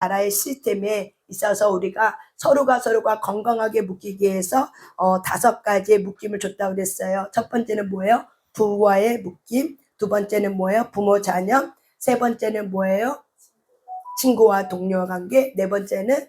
나라의 시스템에 있어서 우리가 서로가 건강하게 묶이기 위해서 5가지의 묶임을 줬다고 그랬어요. 첫 번째는 뭐예요? 부부와의 묶임. 두 번째는 뭐예요? 부모 자녀. 세 번째는 뭐예요? 친구와 동료 관계. 네 번째는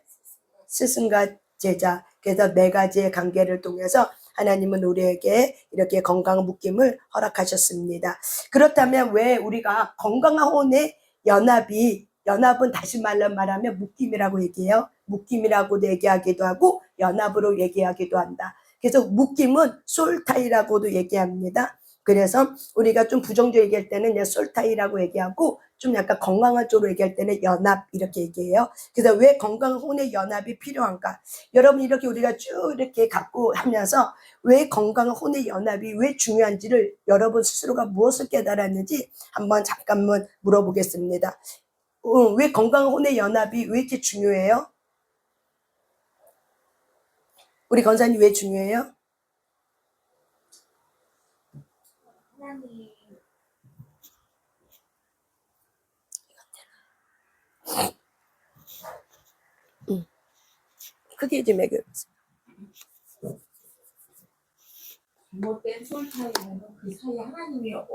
스승과 제자. 그래서 4가지의 관계를 통해서 하나님은 우리에게 이렇게 건강한 묶임을 허락하셨습니다. 그렇다면 왜 우리가 건강한 혼의 연합은 다시 말하면 묶임이라고 얘기해요. 묶임이라고 얘기하기도 하고 연합으로 얘기하기도 한다. 그래서 묶임은 솔타이라고도 얘기합니다. 그래서 우리가 좀 부정적으로 얘기할 때는 솔타이라고 얘기하고 좀 약간 건강한 쪽으로 얘기할 때는 연합 이렇게 얘기해요. 그래서 왜 건강한 혼의 연합이 필요한가? 여러분 이렇게 우리가 쭉 이렇게 갖고 하면서 왜 건강한 혼의 연합이 왜 중요한지를 여러분 스스로가 무엇을 깨달았는지 한번 잠깐만 물어보겠습니다. 왜 건강한 혼의 연합이 왜 이렇게 중요해요? 우리 권사님 왜 중요해요? 크게 좀 얘기해보세요. 잘못된 소울 타이면 그 사이에 하나님과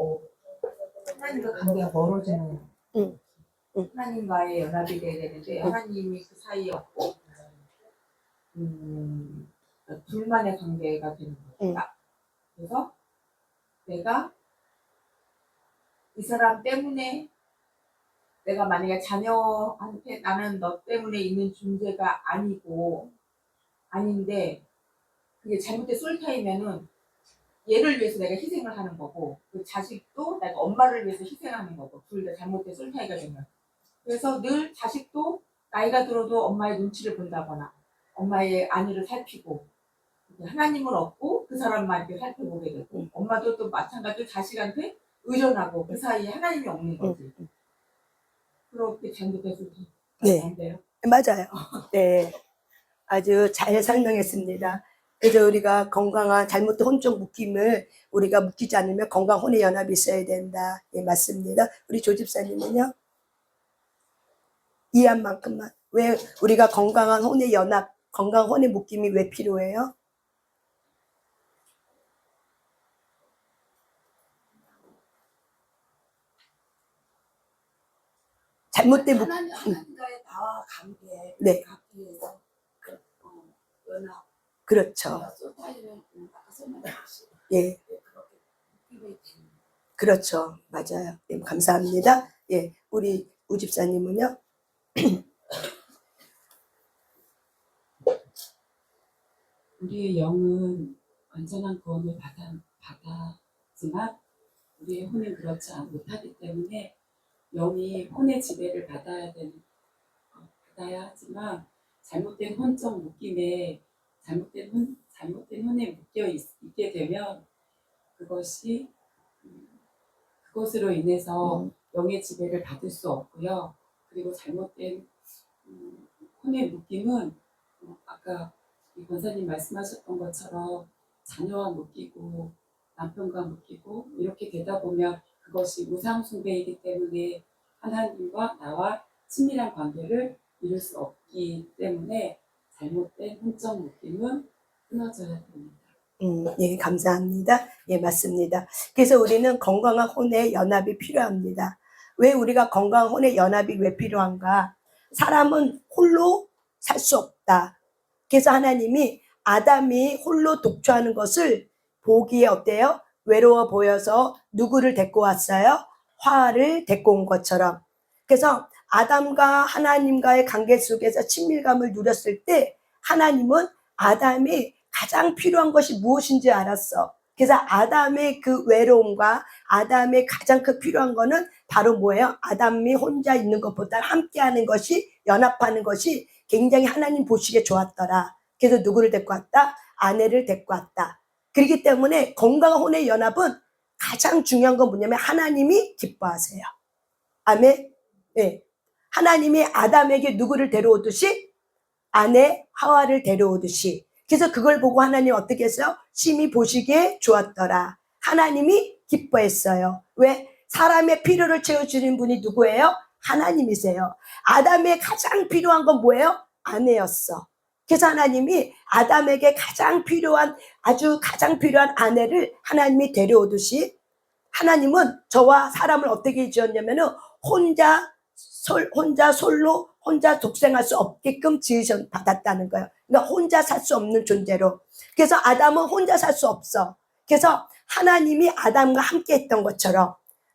관계가 멀어지는 하나님과의 연합이 돼야 되는데 하나님이 그 사이에 없고 둘만의 관계가 되는 거예요. 그래서 내가 이 사람 때문에 내가 만약에 자녀한테 나는 너 때문에 있는 존재가 아닌데 그게 잘못된 소울 타이면은 얘를 위해서 내가 희생을 하는 거고 그 자식도 내가 엄마를 위해서 희생하는 거고 둘 다 잘못된 솔타이가 되면 그래서 늘 자식도 나이가 들어도 엄마의 눈치를 본다거나 엄마의 안위를 살피고 하나님은 없고 그 사람만 이렇게 살펴보게 되고 엄마도 또 마찬가지로 자식한테 의존하고 그 사이에 하나님이 없는 거지. 그렇게 잘못된 솔타이. 네. 안 돼요? 맞아요. 네. 아주 잘 설명했습니다. 그래서 우리가 건강한 잘못된 혼적 묶임을 우리가 묶이지 않으면 건강한 혼의 연합이 있어야 된다. 예, 맞습니다. 우리 조집사님은요? 이해한 만큼만. 왜 우리가 건강한 혼의 연합, 건강한 혼의 묶임이 왜 필요해요? 잘못된 묶임. 하나님과의 나와 관계, 네. 관계에서 연합. 그렇죠. 소타이는 아까 설명했듯이 예. 그렇게 묶임이 되는. 그렇죠. 맞아요. 예, 감사합니다. 예, 우리 우집사님은요? 우리의 영은 완전한 구원을 받았지만 우리의 혼은 그렇지 못하기 때문에 영이 혼의 지배를 받아야 하지만 잘못된 혼적 묶임에 잘못된 혼에 묶여 있게 되면 그것으로 인해서 영의 지배를 받을 수 없고요. 그리고 잘못된 혼의 묶임은 아까 이 권사님 말씀하셨던 것처럼 자녀와 묶이고 남편과 묶이고 이렇게 되다 보면 그것이 우상 숭배이기 때문에 하나님과 나와 친밀한 관계를 이룰 수 없기 때문에 잘못된 혼적 묶임은 끊어져야 됩니다. 예, 감사합니다. 예, 맞습니다. 그래서 우리는 건강한 혼의 연합이 필요합니다. 왜 우리가 건강한 혼의 연합이 왜 필요한가? 사람은 홀로 살 수 없다. 그래서 하나님이 아담이 홀로 독초하는 것을 보기에 어때요? 외로워 보여서 누구를 데리고 왔어요? 화를 데리고 온 것처럼. 그래서 아담과 하나님과의 관계 속에서 친밀감을 누렸을 때 하나님은 아담이 가장 필요한 것이 무엇인지 알았어. 그래서 아담의 그 외로움과 아담의 가장 큰 필요한 거는 바로 뭐예요? 아담이 혼자 있는 것보다 함께하는 것이, 연합하는 것이 굉장히 하나님 보시기에 좋았더라. 그래서 누구를 데리고 왔다? 아내를 데리고 왔다. 그렇기 때문에 건강한 혼의 연합은 가장 중요한 건 뭐냐면 하나님이 기뻐하세요. 아멘. 네. 하나님이 아담에게 누구를 데려오듯이 아내 하와를 데려오듯이. 그래서 그걸 보고 하나님 어떻게 했어요? 심히 보시기에 좋았더라. 하나님이 기뻐했어요. 왜? 사람의 필요를 채워주는 분이 누구예요? 하나님이세요. 아담에 가장 필요한 건 뭐예요? 아내였어. 그래서 하나님이 아담에게 가장 필요한, 아주 가장 필요한 아내를 하나님이 데려오듯이 하나님은 저와 사람을 어떻게 지었냐면은 혼자 솔로 혼자 독생할 수 없게끔 받았다는 거예요. 그러니까 혼자 살 수 없는 존재로. 그래서 아담은 혼자 살 수 없어. 그래서 하나님이 아담과 함께 했던 것처럼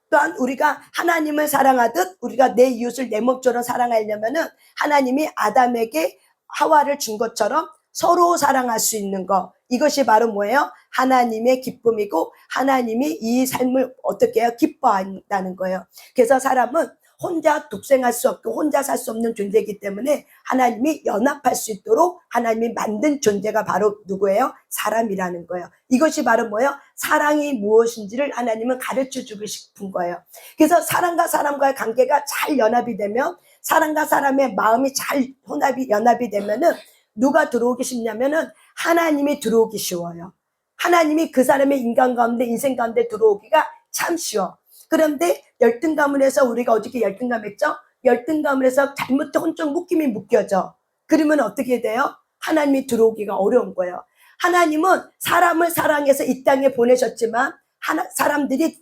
또한 우리가 하나님을 사랑하듯 우리가 내 이웃을 내 몸처럼 사랑하려면은 하나님이 아담에게 하와를 준 것처럼 서로 사랑할 수 있는 것. 이것이 바로 뭐예요? 하나님의 기쁨이고 하나님이 이 삶을 어떻게 해요? 기뻐한다는 거예요. 그래서 사람은 혼자 독생할 수 없고 혼자 살 수 없는 존재이기 때문에 하나님이 연합할 수 있도록 하나님이 만든 존재가 바로 누구예요? 사람이라는 거예요. 이것이 바로 뭐예요? 사랑이 무엇인지를 하나님은 가르쳐주고 싶은 거예요. 그래서 사람과 사람과의 관계가 잘 연합이 되면 사람과 사람의 마음이 잘 연합이 되면은 누가 들어오기 쉽냐면은 하나님이 들어오기 쉬워요. 하나님이 그 사람의 인간 가운데 인생 가운데 들어오기가 참 쉬워. 그런데 열등감을 해서 우리가 어저께 열등감했죠? 열등감을 해서 잘못된 혼적 묶임이 묶여져. 그러면 어떻게 돼요? 하나님이 들어오기가 어려운 거예요. 하나님은 사람을 사랑해서 이 땅에 보내셨지만 사람들이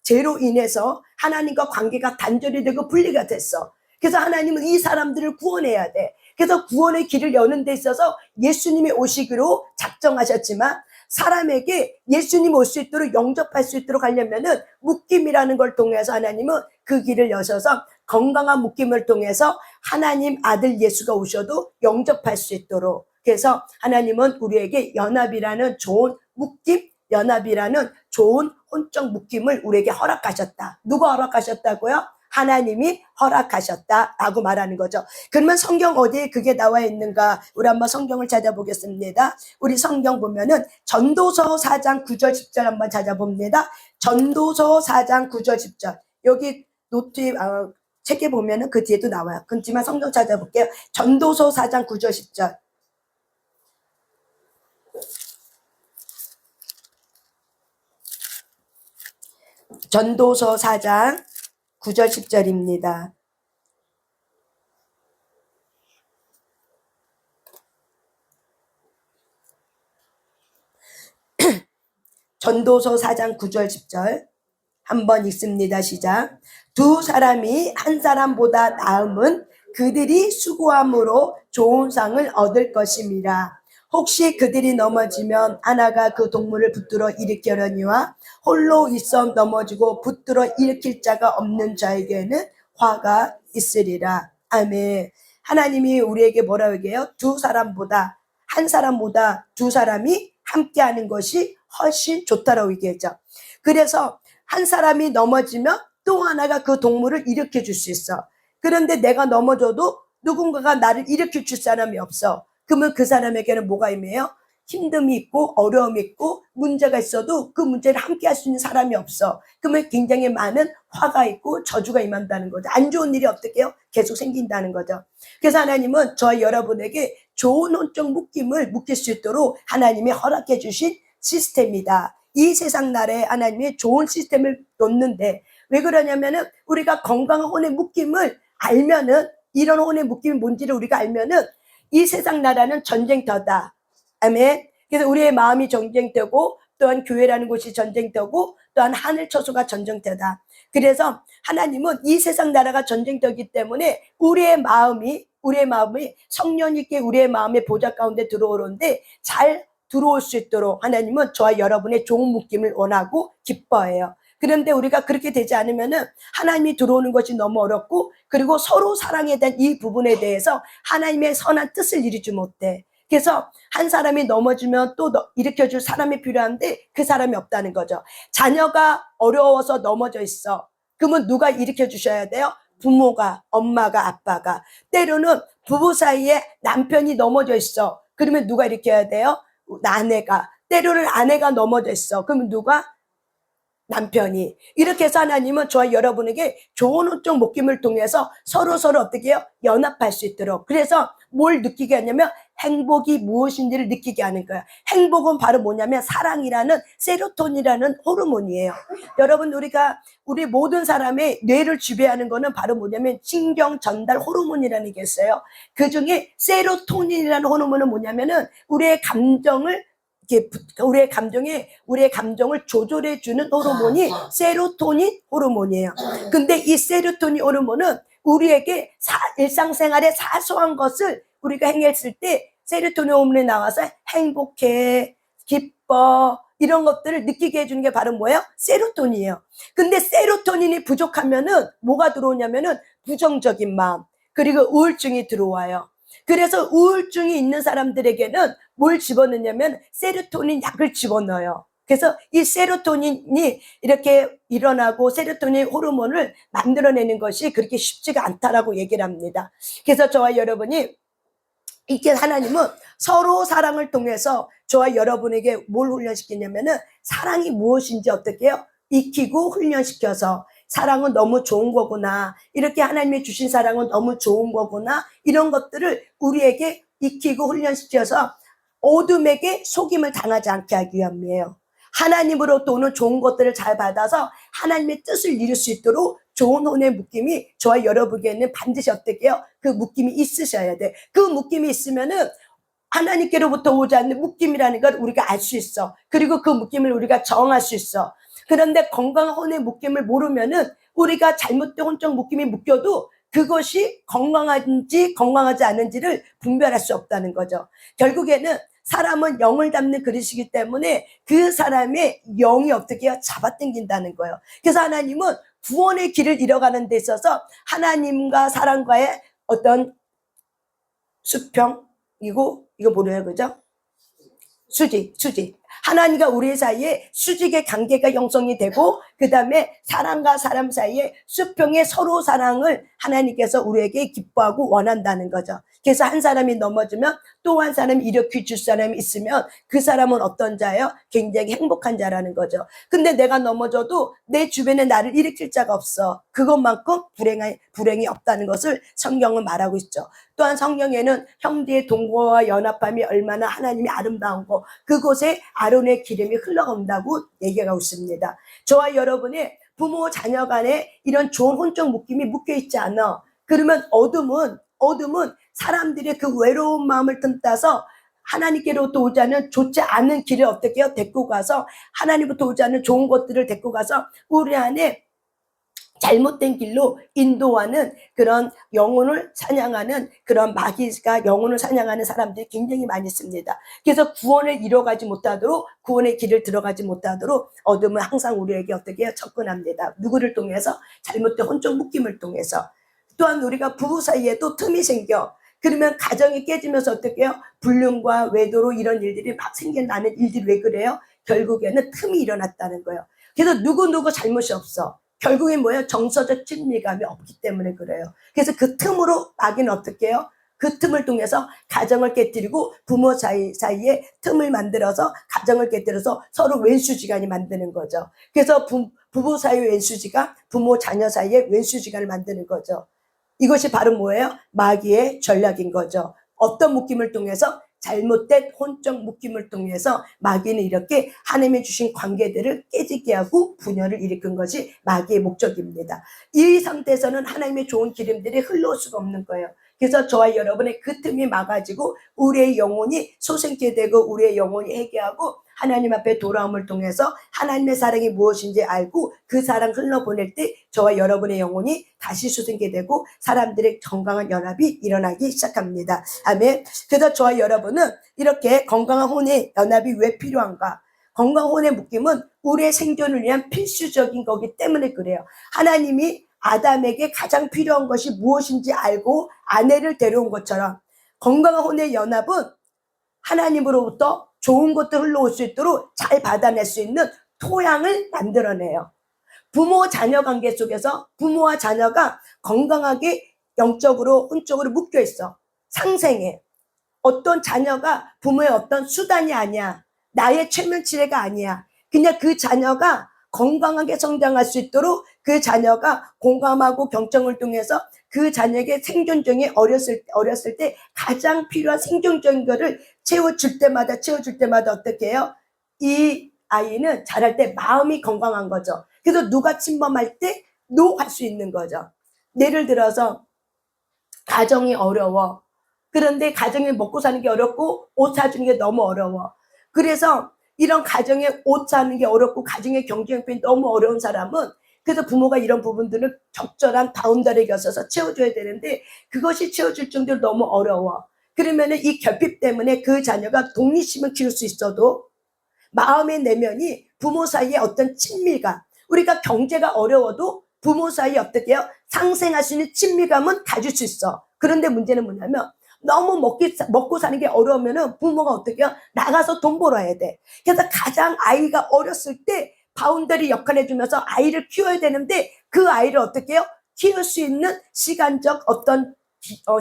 죄로 인해서 하나님과 관계가 단절이 되고 분리가 됐어. 그래서 하나님은 이 사람들을 구원해야 돼. 그래서 구원의 길을 여는 데 있어서 예수님이 오시기로 작정하셨지만 사람에게 예수님 올 수 있도록 영접할 수 있도록 하려면은 묶임이라는 걸 통해서 하나님은 그 길을 여셔서 건강한 묶임을 통해서 하나님 아들 예수가 오셔도 영접할 수 있도록. 그래서 하나님은 우리에게 연합이라는 좋은 묶임, 연합이라는 좋은 혼적 묶임을 우리에게 허락하셨다. 누가 허락하셨다고요? 하나님이 허락하셨다라고 말하는 거죠. 그러면 성경 어디에 그게 나와 있는가? 우리 한번 성경을 찾아보겠습니다. 우리 성경 보면은 전도서 4장 9절 10절 한번 찾아봅니다. 전도서 4장 9절 10절. 여기 노트 책에 보면은 그 뒤에도 나와요. 그렇지만 성경 찾아볼게요. 전도서 4장 9절 10절. 전도서 4장 9절 10절입니다. 전도서 4장 9절 10절 한번 읽습니다. 시작. 두 사람이 한 사람보다 나음은 그들이 수고함으로 좋은 상을 얻을 것임이라. 혹시 그들이 넘어지면 하나가 그 동물을 붙들어 일으키려니와 홀로 있어 넘어지고 붙들어 일으킬 자가 없는 자에게는 화가 있으리라. 아멘. 하나님이 우리에게 뭐라고 얘기해요? 두 사람보다, 한 사람보다 두 사람이 함께하는 것이 훨씬 좋다라고 얘기했죠. 그래서 한 사람이 넘어지면 또 하나가 그 동물을 일으켜 줄 수 있어. 그런데 내가 넘어져도 누군가가 나를 일으켜 줄 사람이 없어. 그러면 그 사람에게는 뭐가 임해요? 힘듦이 있고 어려움이 있고 문제가 있어도 그 문제를 함께 할 수 있는 사람이 없어. 그러면 굉장히 많은 화가 있고 저주가 임한다는 거죠. 안 좋은 일이 어떻게 해요? 계속 생긴다는 거죠. 그래서 하나님은 저와 여러분에게 좋은 혼적 묶임을 묶일 수 있도록 하나님이 허락해 주신 시스템이다. 이 세상 나라에 하나님이 좋은 시스템을 놓는데 왜 그러냐면은 우리가 건강한 혼의 묶임을 알면은 이런 혼의 묶임이 뭔지를 우리가 알면은 이 세상 나라는 전쟁터다. 아멘. 그래서 우리의 마음이 전쟁터고 또한 교회라는 곳이 전쟁터고 또한 하늘 처소가 전쟁터다. 그래서 하나님은 이 세상 나라가 전쟁터이기 때문에 우리의 마음이 성령 있게 우리의 마음의 보좌 가운데 들어오는데 잘 들어올 수 있도록 하나님은 저와 여러분의 좋은 묶임을 원하고 기뻐해요. 그런데 우리가 그렇게 되지 않으면은 하나님이 들어오는 것이 너무 어렵고 그리고 서로 사랑에 대한 이 부분에 대해서 하나님의 선한 뜻을 이루지 못해. 그래서 한 사람이 넘어지면 또 일으켜줄 사람이 필요한데 그 사람이 없다는 거죠. 자녀가 어려워서 넘어져 있어. 그러면 누가 일으켜 주셔야 돼요? 부모가, 엄마가, 아빠가. 때로는 부부 사이에 남편이 넘어져 있어. 그러면 누가 일으켜야 돼요? 아내가. 때로는 아내가 넘어져 있어. 그러면 누가? 남편이. 이렇게 해서 하나님은 저와 여러분에게 좋은 혼적 묶임을 통해서 서로 어떻게 해요? 연합할 수 있도록. 그래서 뭘 느끼게 하냐면 행복이 무엇인지를 느끼게 하는 거예요. 행복은 바로 뭐냐면 사랑이라는 세로토닌이라는 호르몬이에요. 여러분, 우리 모든 사람의 뇌를 지배하는 거는 바로 뭐냐면 신경 전달 호르몬이라는 게 있어요. 그 중에 세로토닌이라는 호르몬은 뭐냐면은 우리의 감정을 조절해 주는 호르몬이 세로토닌 호르몬이에요. 근데 이 세로토닌 호르몬은 우리에게 일상생활의 사소한 것을 우리가 행했을 때 세로토닌 호르몬이 나와서 행복해, 기뻐, 이런 것들을 느끼게 해주는 게 바로 뭐예요? 세로토닌이에요. 근데 세로토닌이 부족하면은 뭐가 들어오냐면은 부정적인 마음, 그리고 우울증이 들어와요. 그래서 우울증이 있는 사람들에게는 뭘 집어넣냐면 세로토닌 약을 집어넣어요. 그래서 이 세로토닌이 이렇게 일어나고 세로토닌 호르몬을 만들어내는 것이 그렇게 쉽지가 않다라고 얘기를 합니다. 그래서 저와 여러분이 이게 하나님은 서로 사랑을 통해서 저와 여러분에게 뭘 훈련시키냐면은 사랑이 무엇인지 어떻게 해요? 익히고 훈련시켜서 사랑은 너무 좋은 거구나. 이렇게 하나님이 주신 사랑은 너무 좋은 거구나. 이런 것들을 우리에게 익히고 훈련시켜서 어둠에게 속임을 당하지 않게 하기 위함이에요. 하나님으로부터 오는 좋은 것들을 잘 받아서 하나님의 뜻을 이룰 수 있도록 좋은 혼의 묶임이 저와 여러분에게는 반드시 어떻게 해요? 그 묶임이 있으셔야 돼. 그 묶임이 있으면은 하나님께로부터 오지 않는 묶임이라는 걸 우리가 알 수 있어. 그리고 그 묶임을 우리가 정할 수 있어. 그런데 건강한 혼의 묶임을 모르면은 우리가 잘못된 혼적 묶임이 묶여도 그것이 건강한지 건강하지 않은지를 분별할 수 없다는 거죠. 결국에는 사람은 영을 담는 그릇이기 때문에 그 사람의 영이 어떻게 해요? 잡아당긴다는 거예요. 그래서 하나님은 구원의 길을 잃어가는 데 있어서 하나님과 사람과의 어떤 수평이고, 이거 뭐래요, 그죠? 수직. 하나님과 우리 사이에 수직의 관계가 형성이 되고, 그 다음에 사람과 사람 사이에 수평의 서로 사랑을 하나님께서 우리에게 기뻐하고 원한다는 거죠. 그래서 한 사람이 넘어지면 또 한 사람이 일으켜 줄 사람이 있으면 그 사람은 어떤 자예요? 굉장히 행복한 자라는 거죠. 근데 내가 넘어져도 내 주변에 나를 일으킬 자가 없어. 그것만큼 불행이 없다는 것을 성경은 말하고 있죠. 또한 성경에는 형제의 동거와 연합함이 얼마나 하나님이 아름다운 거, 그곳에 아론의 기름이 흘러간다고 얘기하고 있습니다. 저와 여러분의 부모 자녀 간에 이런 좋은 혼적 묶임이 묶여 있지 않아. 그러면 어둠은 사람들의 그 외로운 마음을 틈타서 하나님께로부터 오지 않은 좋지 않은 길을 어떻게 해요? 데리고 가서 하나님부터 오지 않은 좋은 것들을 데리고 가서 우리 안에 잘못된 길로 인도하는 그런 영혼을 사냥하는 그런 마귀가 영혼을 사냥하는 사람들이 굉장히 많이 있습니다. 그래서 구원을 이뤄가지 못하도록, 구원의 길을 들어가지 못하도록 어둠은 항상 우리에게 어떻게 해요? 접근합니다. 누구를 통해서? 잘못된 혼적 묶임을 통해서. 또한 우리가 부부 사이에도 틈이 생겨. 그러면 가정이 깨지면서 어떻게 해요? 불륜과 외도로 이런 일들이 막 생겨나는 일들이 왜 그래요? 결국에는 틈이 일어났다는 거예요. 그래서 누구 잘못이 없어. 결국엔 뭐예요? 정서적 친밀감이 없기 때문에 그래요. 그래서 그 틈으로 마귀는 어떻게 해요? 그 틈을 통해서 가정을 깨뜨리고 부모 사이에 틈을 만들어서 가정을 깨뜨려서 서로 왼수지간이 만드는 거죠. 그래서 부부 사이의 왼수지간, 부모 자녀 사이에 왼수지간을 만드는 거죠. 이것이 바로 뭐예요? 마귀의 전략인 거죠. 어떤 묶임을 통해서? 잘못된 혼적 묶임을 통해서 마귀는 이렇게 하나님이 주신 관계들을 깨지게 하고 분열을 일으킨 것이 마귀의 목적입니다. 이 상태에서는 하나님의 좋은 기름들이 흘러올 수가 없는 거예요. 그래서 저와 여러분의 그 틈이 막아지고 우리의 영혼이 소생케 되고 우리의 영혼이 회개하고 하나님 앞에 돌아옴을 통해서 하나님의 사랑이 무엇인지 알고 그 사랑 흘러보낼 때 저와 여러분의 영혼이 다시 소생케 되고 사람들의 건강한 연합이 일어나기 시작합니다. 아멘. 그래서 저와 여러분은 이렇게 건강한 혼의 연합이 왜 필요한가? 건강한 혼의 묶임은 우리의 생존을 위한 필수적인 거기 때문에 그래요. 하나님이 아담에게 가장 필요한 것이 무엇인지 알고 아내를 데려온 것처럼 건강한 혼의 연합은 하나님으로부터 좋은 것들 흘러올 수 있도록 잘 받아낼 수 있는 토양을 만들어내요. 부모 자녀 관계 속에서 부모와 자녀가 건강하게 영적으로 혼적으로 묶여 있어. 상생해. 어떤 자녀가 부모의 어떤 수단이 아니야. 나의 최면치레가 아니야. 그냥 그 자녀가 건강하게 성장할 수 있도록 그 자녀가 공감하고 경청을 통해서 그 자녀에게 생존적인 어렸을 때 가장 필요한 생존적인 거를 채워줄 때마다 어떻게 해요? 이 아이는 자랄 때 마음이 건강한 거죠. 그래서 누가 침범할 때 노 할 수 있는 거죠. 예를 들어서 가정이 어려워. 그런데 가정에 먹고 사는 게 어렵고 옷 사주는 게 너무 어려워. 그래서 이런 가정에 옷 사는 게 어렵고 가정의 경제 형편이 너무 어려운 사람은 그래서 부모가 이런 부분들을 적절한 바운더리에 곁서서 채워줘야 되는데 그것이 채워줄 정도로 너무 어려워. 그러면은 이 결핍 때문에 그 자녀가 독립심을 키울 수 있어도 마음의 내면이 부모 사이에 어떤 친밀감, 우리가 경제가 어려워도 부모 사이에 어떻게 해요? 상생할 수 있는 친밀감은 가질 수 있어. 그런데 문제는 뭐냐면 너무 먹고 사는 게 어려우면은 부모가 어떻게 해요? 나가서 돈 벌어야 돼. 그래서 가장 아이가 어렸을 때 바운더리 역할을 해주면서 아이를 키워야 되는데 그 아이를 어떻게 해요? 키울 수 있는 시간적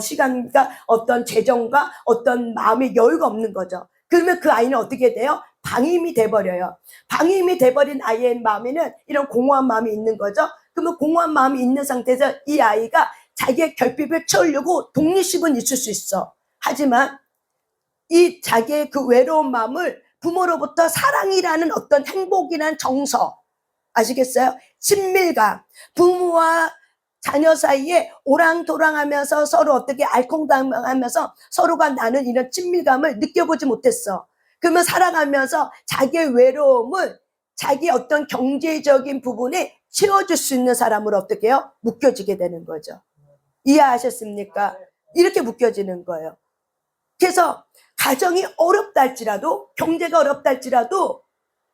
시간과 어떤 재정과 어떤 마음의 여유가 없는 거죠. 그러면 그 아이는 어떻게 돼요? 방임이 돼버려요. 방임이 돼버린 아이의 마음에는 이런 공허한 마음이 있는 거죠. 그러면 공허한 마음이 있는 상태에서 이 아이가 자기의 결핍을 채우려고 독립심은 있을 수 있어. 하지만 이 자기의 그 외로운 마음을 부모로부터 사랑이라는 어떤 행복이라는 정서, 아시겠어요? 친밀감, 부모와 자녀 사이에 오랑도랑하면서 서로 어떻게 알콩달콩하면서 서로가 나눈 이런 친밀감을 느껴보지 못했어. 그러면 살아가면서 자기의 외로움을 자기 어떤 경제적인 부분에 채워줄 수 있는 사람으로 어떻게 해요? 묶여지게 되는 거죠. 이해하셨습니까? 이렇게 묶여지는 거예요. 그래서 가정이 어렵다 할지라도 경제가 어렵다 할지라도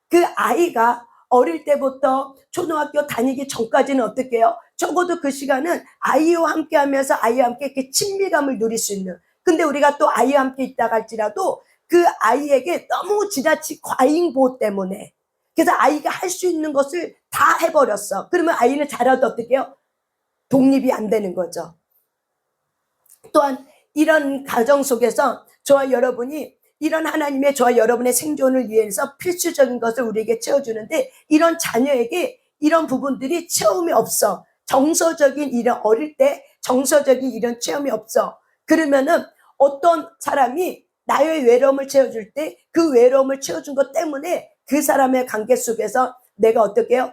그 아이가 어릴 때부터 초등학교 다니기 전까지는 어떻게 해요? 적어도 그 시간은 아이와 함께 하면서 아이와 함께 이렇게 친밀감을 누릴 수 있는. 근데 우리가 또 아이와 함께 있다가 할지라도 그 아이에게 너무 지나친 과잉 보호 때문에 그래서 아이가 할 수 있는 것을 다 해버렸어. 그러면 아이는 자라도 어떻게 해요? 독립이 안 되는 거죠. 또한 이런 가정 속에서 저와 여러분이 이런 하나님의 저와 여러분의 생존을 위해서 필수적인 것을 우리에게 채워주는데 이런 자녀에게 이런 부분들이 체험이 없어. 정서적인 이런 어릴 때 정서적인 이런 체험이 없어. 그러면은 어떤 사람이 나의 외로움을 채워줄 때 그 외로움을 채워준 것 때문에 그 사람의 관계 속에서 내가 어떻게 해요?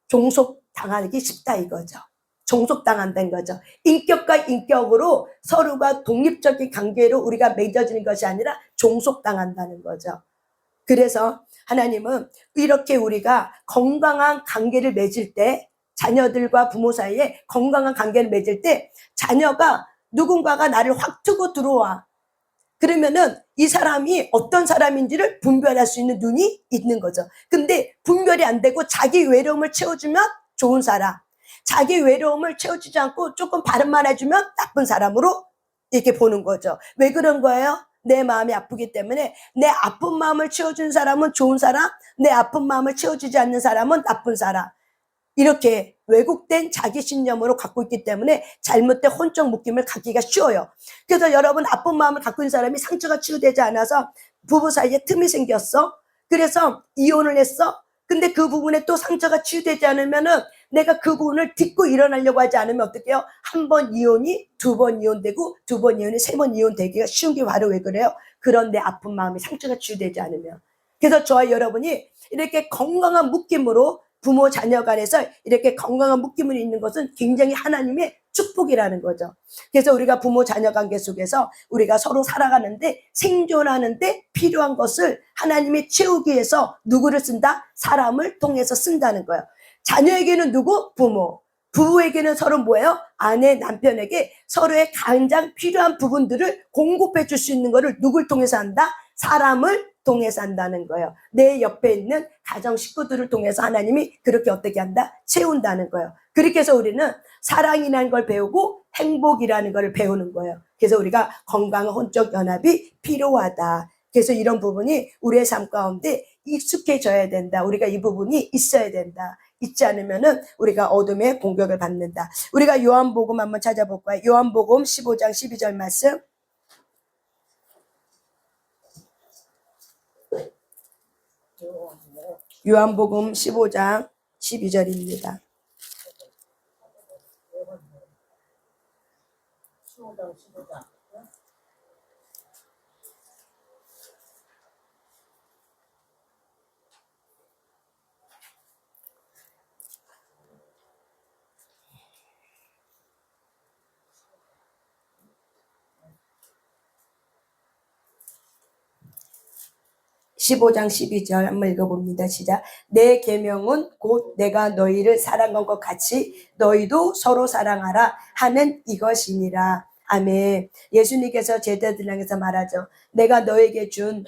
종속당하기 쉽다 이거죠. 종속당한다는 거죠. 인격과 인격으로 서로가 독립적인 관계로 우리가 맺어지는 것이 아니라 종속당한다는 거죠. 그래서 하나님은 이렇게 우리가 건강한 관계를 맺을 때 자녀들과 부모 사이에 건강한 관계를 맺을 때 자녀가 누군가가 나를 확 트고 들어와. 그러면은 이 사람이 어떤 사람인지를 분별할 수 있는 눈이 있는 거죠. 근데 분별이 안 되고 자기 외로움을 채워주면 좋은 사람, 자기 외로움을 채워주지 않고 조금 바른말 해주면 나쁜 사람으로 이렇게 보는 거죠. 왜 그런 거예요? 내 마음이 아프기 때문에 내 아픈 마음을 채워준 사람은 좋은 사람, 내 아픈 마음을 채워주지 않는 사람은 나쁜 사람. 이렇게 왜곡된 자기 신념으로 갖고 있기 때문에 잘못된 혼적 묶임을 갖기가 쉬워요. 그래서 여러분 아픈 마음을 갖고 있는 사람이 상처가 치유되지 않아서 부부 사이에 틈이 생겼어. 그래서 이혼을 했어. 근데 그 부분에 또 상처가 치유되지 않으면은 내가 그 부분을 딛고 일어나려고 하지 않으면 어떻게 해요? 한 번 이혼이 두 번 이혼되고 두 번 이혼이 세 번 이혼되기가 쉬운 게 바로 왜 그래요? 그런 내 아픈 마음이 상처가 치유되지 않으면. 그래서 저와 여러분이 이렇게 건강한 묶임으로 부모 자녀 간에서 이렇게 건강한 묶임이 있는 것은 굉장히 하나님의 축복이라는 거죠. 그래서 우리가 부모 자녀 관계 속에서 우리가 서로 살아가는데 생존하는데 필요한 것을 하나님이 채우기 위해서 누구를 쓴다? 사람을 통해서 쓴다는 거예요. 자녀에게는 누구? 부모. 부부에게는 서로 뭐예요? 아내, 남편에게 서로의 가장 필요한 부분들을 공급해 줄 수 있는 것을 누굴 통해서 한다? 사람을 통해서 한다는 거예요. 내 옆에 있는 가정 식구들을 통해서 하나님이 그렇게 어떻게 한다? 채운다는 거예요. 그렇게 해서 우리는 사랑이라는 걸 배우고 행복이라는 걸 배우는 거예요. 그래서 우리가 건강한 혼적 연합이 필요하다. 그래서 이런 부분이 우리의 삶 가운데 익숙해져야 된다. 우리가 이 부분이 있어야 된다. 있지 않으면은 우리가 어둠의 공격을 받는다. 우리가 요한복음 한번 찾아볼까요? 요한복음 15장 12절 말씀. 요한복음 15장 12절입니다. 15장 15장. 15장 12절 한번 읽어봅니다. 시작. 내 계명은 곧 내가 너희를 사랑한 것 같이 너희도 서로 사랑하라 하는 이것이니라. 아멘. 예수님께서 제자들 향해서 말하죠. 내가 너에게 준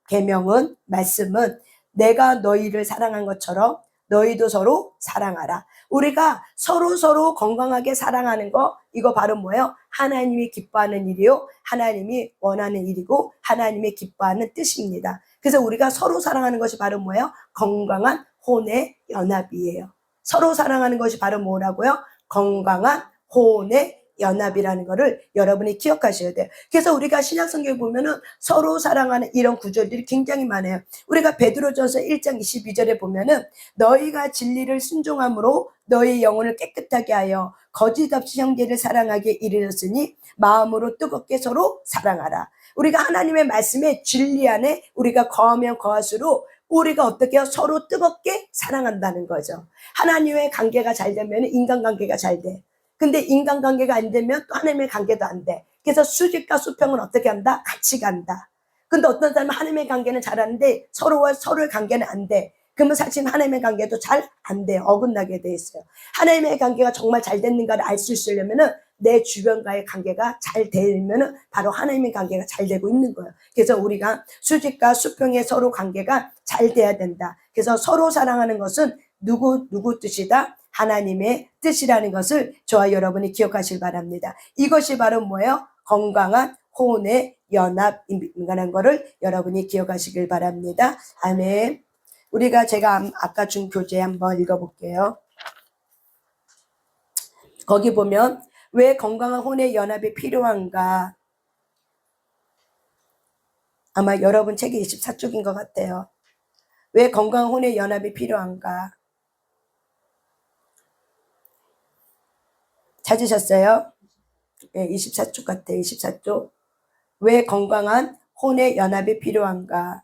계명은, 말씀은 내가 너희를 사랑한 것처럼 너희도 서로 사랑하라. 우리가 서로 건강하게 사랑하는 거, 이거 바로 뭐예요? 하나님이 기뻐하는 일이요, 하나님이 원하는 일이고 하나님이 기뻐하는 뜻입니다. 그래서 우리가 서로 사랑하는 것이 바로 뭐예요? 건강한 혼의 연합이에요. 서로 사랑하는 것이 바로 뭐라고요? 건강한 혼의 연합이라는 거를 여러분이 기억하셔야 돼요. 그래서 우리가 신약성경에 보면은 서로 사랑하는 이런 구절들이 굉장히 많아요. 우리가 베드로전서 1장 22절에 보면은 너희가 진리를 순종함으로 너희 영혼을 깨끗하게 하여 거짓 없이 형제를 사랑하게 이르렀으니 마음으로 뜨겁게 서로 사랑하라. 우리가 하나님의 말씀에 진리 안에 우리가 거하면 거할수록 우리가 어떻게 해요? 서로 뜨겁게 사랑한다는 거죠. 하나님의 관계가 잘 되면 인간관계가 잘 돼. 근데 인간관계가 안 되면 또 하나님의 관계도 안 돼. 그래서 수직과 수평은 어떻게 한다? 같이 간다. 근데 어떤 사람은 하나님의 관계는 잘하는데 서로와 서로의 관계는 안 돼. 그러면 사실 하나님의 관계도 잘 안 돼요. 어긋나게 돼 있어요. 하나님의 관계가 정말 잘 됐는가를 알 수 있으려면은 내 주변과의 관계가 잘 되면은 바로 하나님의 관계가 잘 되고 있는 거예요. 그래서 우리가 수직과 수평의 서로 관계가 잘 돼야 된다. 그래서 서로 사랑하는 것은 누구 뜻이다? 하나님의 뜻이라는 것을 저와 여러분이 기억하시길 바랍니다. 이것이 바로 뭐예요? 건강한 혼의 연합인가라는 것을 여러분이 기억하시길 바랍니다. 아멘. 제가 아까 준 교재 한번 읽어볼게요. 거기 보면 왜 건강한 혼의 연합이 필요한가? 아마 여러분 책이 24쪽인 것 같아요. 왜 건강한 혼의 연합이 필요한가? 찾으셨어요? 네, 24쪽 같아요. 24쪽. 왜 건강한 혼의 연합이 필요한가?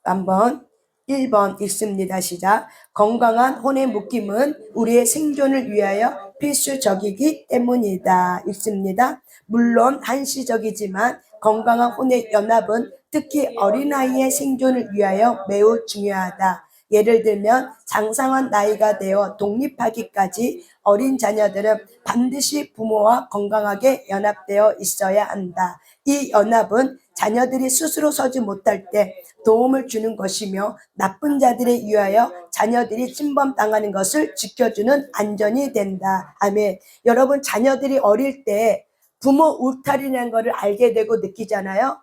한번 1번 읽습니다. 시작. 건강한 혼의 묶임은 우리의 생존을 위하여 필수적이기 때문이다. 읽습니다. 물론 한시적이지만 건강한 혼의 연합은 특히 어린아이의 생존을 위하여 매우 중요하다. 예를 들면 장성한 나이가 되어 독립하기까지 어린 자녀들은 반드시 부모와 건강하게 연합되어 있어야 한다. 이 연합은 자녀들이 스스로 서지 못할 때 도움을 주는 것이며 나쁜 자들에 의하여 자녀들이 침범당하는 것을 지켜주는 안전이 된다. 아멘. 여러분, 자녀들이 어릴 때 부모 울타리라는 것을 알게 되고 느끼잖아요.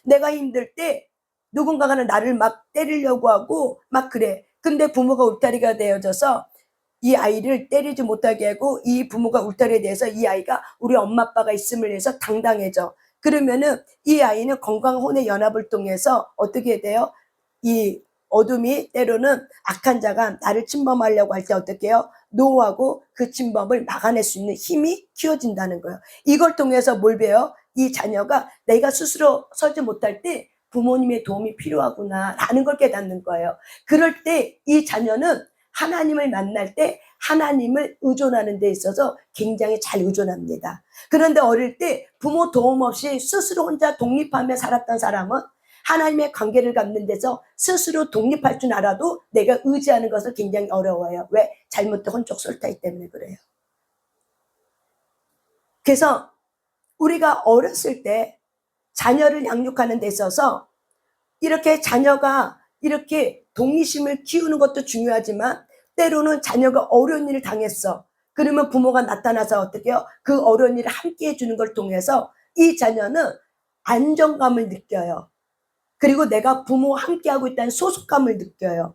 내가 힘들 때 누군가가 나를 막 때리려고 하고 막 그래. 근데 부모가 울타리가 되어져서 이 아이를 때리지 못하게 하고 이 부모가 울타리에 대해서 이 아이가 우리 엄마 아빠가 있음을 해서 당당해져. 그러면은 이 아이는 건강한 혼의 연합을 통해서 어떻게 돼요? 이 어둠이 때로는 악한 자가 나를 침범하려고 할 때 어떻게 해요? 노하고 그 침범을 막아낼 수 있는 힘이 키워진다는 거예요. 이걸 통해서 뭘 배워요? 이 자녀가 내가 스스로 서지 못할 때 부모님의 도움이 필요하구나 라는 걸 깨닫는 거예요. 그럴 때 이 자녀는 하나님을 만날 때 하나님을 의존하는 데 있어서 굉장히 잘 의존합니다. 그런데 어릴 때 부모 도움 없이 스스로 혼자 독립하며 살았던 사람은 하나님의 관계를 갖는 데서 스스로 독립할 줄 알아도 내가 의지하는 것을 굉장히 어려워요. 왜? 잘못된 혼적 솔타이 때문에 그래요. 그래서 우리가 어렸을 때 자녀를 양육하는 데 있어서 이렇게 자녀가 이렇게 독립심을 키우는 것도 중요하지만 때로는 자녀가 어려운 일을 당했어. 그러면 부모가 나타나서 어떻게 해요? 그 어려운 일을 함께 해주는 걸 통해서 이 자녀는 안정감을 느껴요. 그리고 내가 부모와 함께하고 있다는 소속감을 느껴요.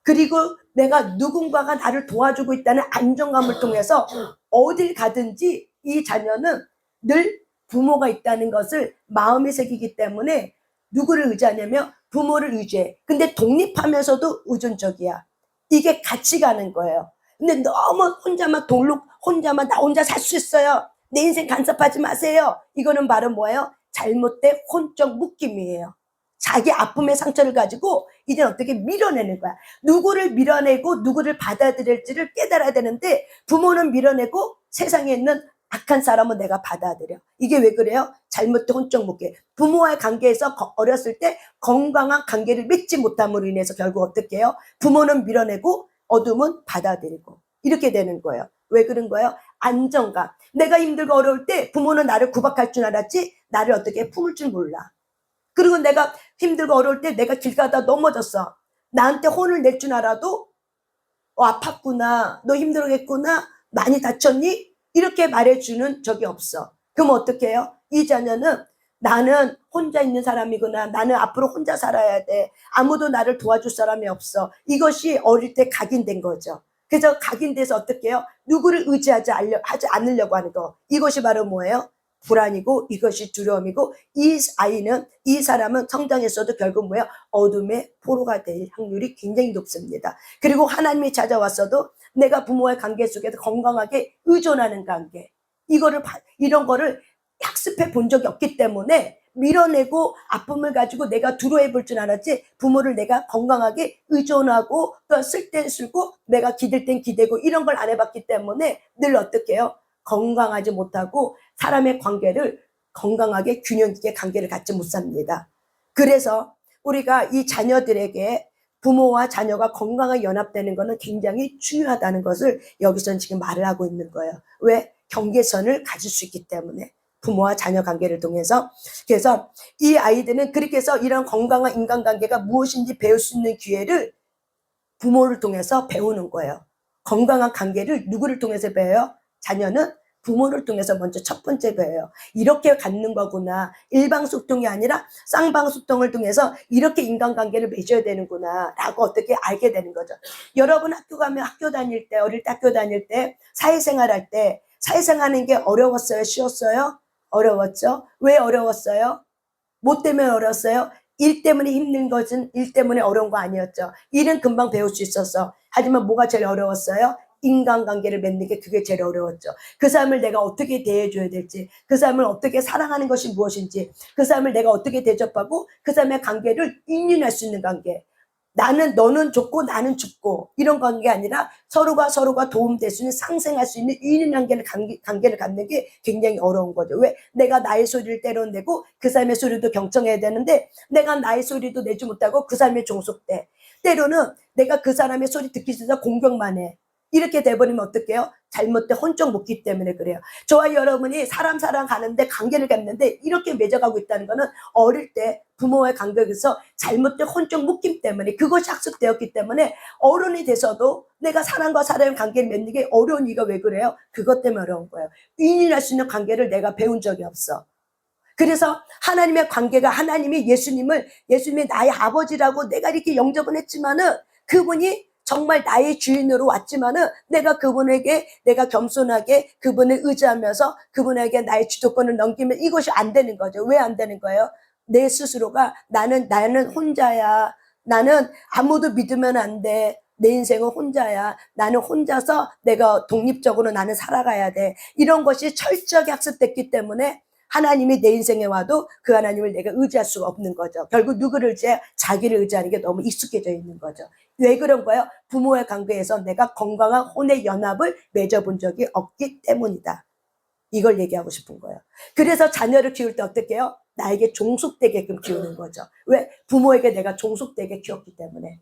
그리고 내가 누군가가 나를 도와주고 있다는 안정감을 통해서 어딜 가든지 이 자녀는 늘 부모가 있다는 것을 마음에 새기기 때문에 누구를 의지하냐면 부모를 의지해. 근데 독립하면서도 의존적이야. 이게 같이 가는 거예요. 근데 너무 혼자만 나 혼자 살 수 있어요. 내 인생 간섭하지 마세요. 이거는 바로 뭐예요? 잘못된 혼적 묶임이에요. 자기 아픔의 상처를 가지고 이제 어떻게 밀어내는 거야. 누구를 밀어내고 누구를 받아들일지를 깨달아야 되는데 부모는 밀어내고 세상에 있는 악한 사람은 내가 받아들여. 이게 왜 그래요? 잘못된 혼적 묶임. 부모와의 관계에서 어렸을 때 건강한 관계를 맺지 못함으로 인해서 결국 어떻게 해요? 부모는 밀어내고 어둠은 받아들이고 이렇게 되는 거예요. 왜 그런 거예요? 안정감. 내가 힘들고 어려울 때 부모는 나를 구박할 줄 알았지 나를 어떻게 품을 줄 몰라. 그리고 내가 힘들고 어려울 때 내가 길 가다 넘어졌어. 나한테 혼을 낼 줄 알아도 아팠구나. 너 힘들겠구나. 많이 다쳤니? 이렇게 말해주는 적이 없어. 그럼 어떻게 해요? 이 자녀는 나는 혼자 있는 사람이구나. 나는 앞으로 혼자 살아야 돼. 아무도 나를 도와줄 사람이 없어. 이것이 어릴 때 각인된 거죠. 그래서 각인돼서 어떻게 해요? 누구를 의지하지 않으려고 하는 거. 이것이 바로 뭐예요? 불안이고 이것이 두려움이고 이 사람은 성장했어도 결국 뭐예요? 어둠의 포로가 될 확률이 굉장히 높습니다. 그리고 하나님이 찾아왔어도 내가 부모와의 관계 속에서 건강하게 의존하는 관계 이런 거를 학습해 본 적이 없기 때문에 밀어내고 아픔을 가지고 내가 두려워해 볼 줄 알았지 부모를 내가 건강하게 의존하고 또 쓸 땐 쓰고 내가 기댈 땐 기대고 이런 걸 안 해봤기 때문에 늘 어떻게 해요? 건강하지 못하고 사람의 관계를 건강하게 균형 있게 관계를 갖지 못합니다. 그래서 우리가 이 자녀들에게 부모와 자녀가 건강하게 연합되는 것은 굉장히 중요하다는 것을 여기서는 지금 말을 하고 있는 거예요. 왜? 경계선을 가질 수 있기 때문에 부모와 자녀 관계를 통해서. 그래서 이 아이들은 그렇게 해서 이런 건강한 인간관계가 무엇인지 배울 수 있는 기회를 부모를 통해서 배우는 거예요. 건강한 관계를 누구를 통해서 배워요? 자녀는 부모를 통해서 먼저 첫 번째 배워요. 이렇게 갖는 거구나. 일방소통이 아니라 쌍방소통을 통해서 이렇게 인간관계를 맺어야 되는구나 라고 어떻게 알게 되는 거죠. 여러분 학교 가면 학교 다닐 때 어릴 때 학교 다닐 때 사회생활할 때 사회생활하는 게 어려웠어요? 쉬웠어요? 어려웠죠. 왜 어려웠어요? 뭐 때문에 어려웠어요? 일 때문에 힘든 것은 일 때문에 어려운 거 아니었죠. 일은 금방 배울 수 있었어. 하지만 뭐가 제일 어려웠어요? 인간관계를 맺는 게 그게 제일 어려웠죠. 그 사람을 내가 어떻게 대해줘야 될지, 그 사람을 어떻게 사랑하는 것이 무엇인지, 그 사람을 내가 어떻게 대접하고 그 사람의 관계를 인연할 수 있는 관계. 너는 좋고 나는 죽고 이런 관계가 아니라 서로가 도움될 수 있는 상생할 수 있는 인연 관계를 갖는 게 굉장히 어려운 거죠. 왜? 내가 나의 소리를 때려내고 그 사람의 소리도 경청해야 되는데 내가 나의 소리도 내지 못하고 그 사람의 종속돼. 때로는 내가 그 사람의 소리 듣기 싫어서 공격만 해. 이렇게 돼버리면 어떡해요? 잘못된 혼적 묶기 때문에 그래요. 저와 여러분이 사람 가는데 관계를 갖는데 이렇게 맺어가고 있다는 거는 어릴 때 부모와의 관계에서 잘못된 혼적 묶임 때문에 그것이 학습되었기 때문에 어른이 돼서도 내가 사람과 사람의 관계를 맺는 게 어려운 이유가 왜 그래요? 그것 때문에 어려운 거예요. 인연할 수 있는 관계를 내가 배운 적이 없어. 그래서 하나님의 관계가 하나님이 예수님이 나의 아버지라고 내가 이렇게 영접은 했지만은 그분이 정말 나의 주인으로 왔지만은 내가 그분에게 내가 겸손하게 그분을 의지하면서 그분에게 나의 주도권을 넘기면 이것이 안 되는 거죠. 왜 안 되는 거예요? 내 스스로가 나는 혼자야. 나는 아무도 믿으면 안 돼. 내 인생은 혼자야. 나는 혼자서 내가 독립적으로 나는 살아가야 돼. 이런 것이 철저하게 학습됐기 때문에 하나님이 내 인생에 와도 그 하나님을 내가 의지할 수가 없는 거죠. 결국 누구를 의지해? 자기를 의지하는 게 너무 익숙해져 있는 거죠. 왜 그런 거예요? 부모의 관계에서 내가 건강한 혼의 연합을 맺어본 적이 없기 때문이다. 이걸 얘기하고 싶은 거예요. 그래서 자녀를 키울 때 어떻게 해요? 나에게 종속되게끔 키우는 거죠. 왜? 부모에게 내가 종속되게 키웠기 때문에.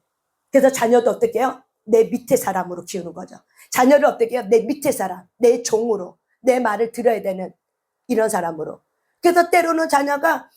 그래서 자녀도 어떻게 해요? 내 밑에 사람으로 키우는 거죠. 자녀를 어떻게 해요? 내 밑에 사람, 내 종으로, 내 말을 들어야 되는 이런 사람으로. 그래서 때로는 자녀가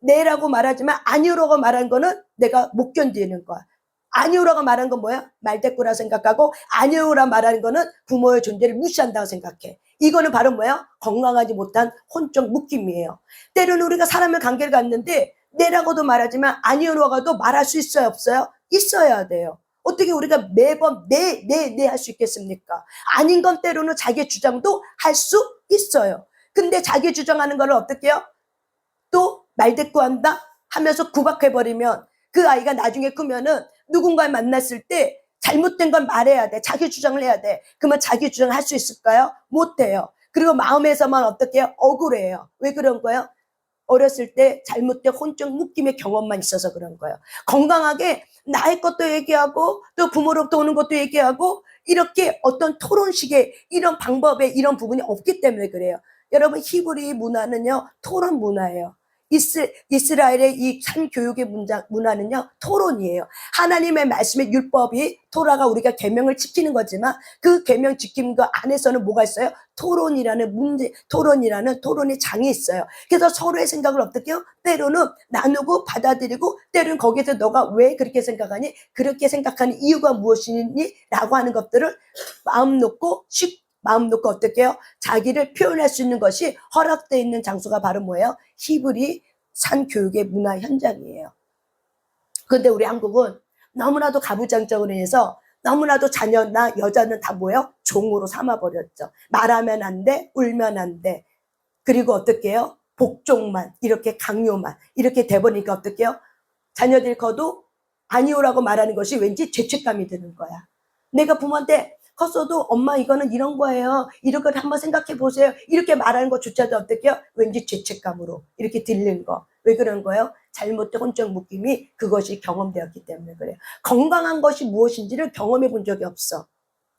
네라고 말하지만 아니오라고 말하는 거는 내가 못 견디는 거야. 아니오라고 말하는 건 뭐야? 말대꾸라 생각하고 아니오라 말하는 거는 부모의 존재를 무시한다고 생각해. 이거는 바로 뭐야? 건강하지 못한 혼적 묶임이에요. 때로는 우리가 사람을 관계를 갖는데 네라고도 말하지만 아니오라고도 말할 수 있어요? 없어요? 있어야 돼요. 어떻게 우리가 매번 네 할 수 있겠습니까? 아닌 건 때로는 자기 주장도 할 수 있어요. 근데 자기 주장하는 걸 어떻게 해요? 또 말대꾸한다 하면서 구박해버리면 그 아이가 나중에 크면은 누군가를 만났을 때 잘못된 건 말해야 돼. 자기 주장을 해야 돼. 그러면 자기 주장을 할 수 있을까요? 못해요. 그리고 마음에서만 어떻게 해요? 억울해요. 왜 그런 거예요? 어렸을 때 잘못된 혼적 묶임의 경험만 있어서 그런 거예요. 건강하게 나의 것도 얘기하고 또 부모로부터 오는 것도 얘기하고 이렇게 어떤 토론식의 이런 방법에 이런 부분이 없기 때문에 그래요. 여러분 히브리 문화는요 토론 문화예요. 이스라엘의 이 산교육의 문화는요 토론이에요. 하나님의 말씀의 율법이 토라가 우리가 계명을 지키는 거지만 그 계명 지키는 거 안에서는 뭐가 있어요? 토론이라는 토론의 장이 있어요. 그래서 서로의 생각을 어떻게 해요? 때로는 나누고 받아들이고 때로는 거기에서 너가 왜 그렇게 생각하니? 그렇게 생각하는 이유가 무엇이니? 라고 하는 것들을 마음 놓고 어떻게 해요? 자기를 표현할 수 있는 것이 허락되어 있는 장소가 바로 뭐예요? 히브리 산교육의 문화 현장이에요. 그런데 우리 한국은 너무나도 가부장적으로 해서 너무나도 자녀나 여자는 다 뭐예요? 종으로 삼아버렸죠. 말하면 안 돼, 울면 안 돼. 그리고 어떻게 해요? 복종만, 이렇게 강요만, 이렇게 돼버리니까 어떻게 해요? 자녀들이 커도 아니오라고 말하는 것이 왠지 죄책감이 드는 거야. 내가 부모한테 컸어도 엄마 이거는 이런 거예요. 이런 걸 한번 생각해 보세요. 이렇게 말하는 것조차도 어떻게 해요? 왠지 죄책감으로 이렇게 들리는 거. 왜 그런 거예요? 잘못된 혼적 묶임이 그것이 경험되었기 때문에 그래요. 건강한 것이 무엇인지를 경험해 본 적이 없어.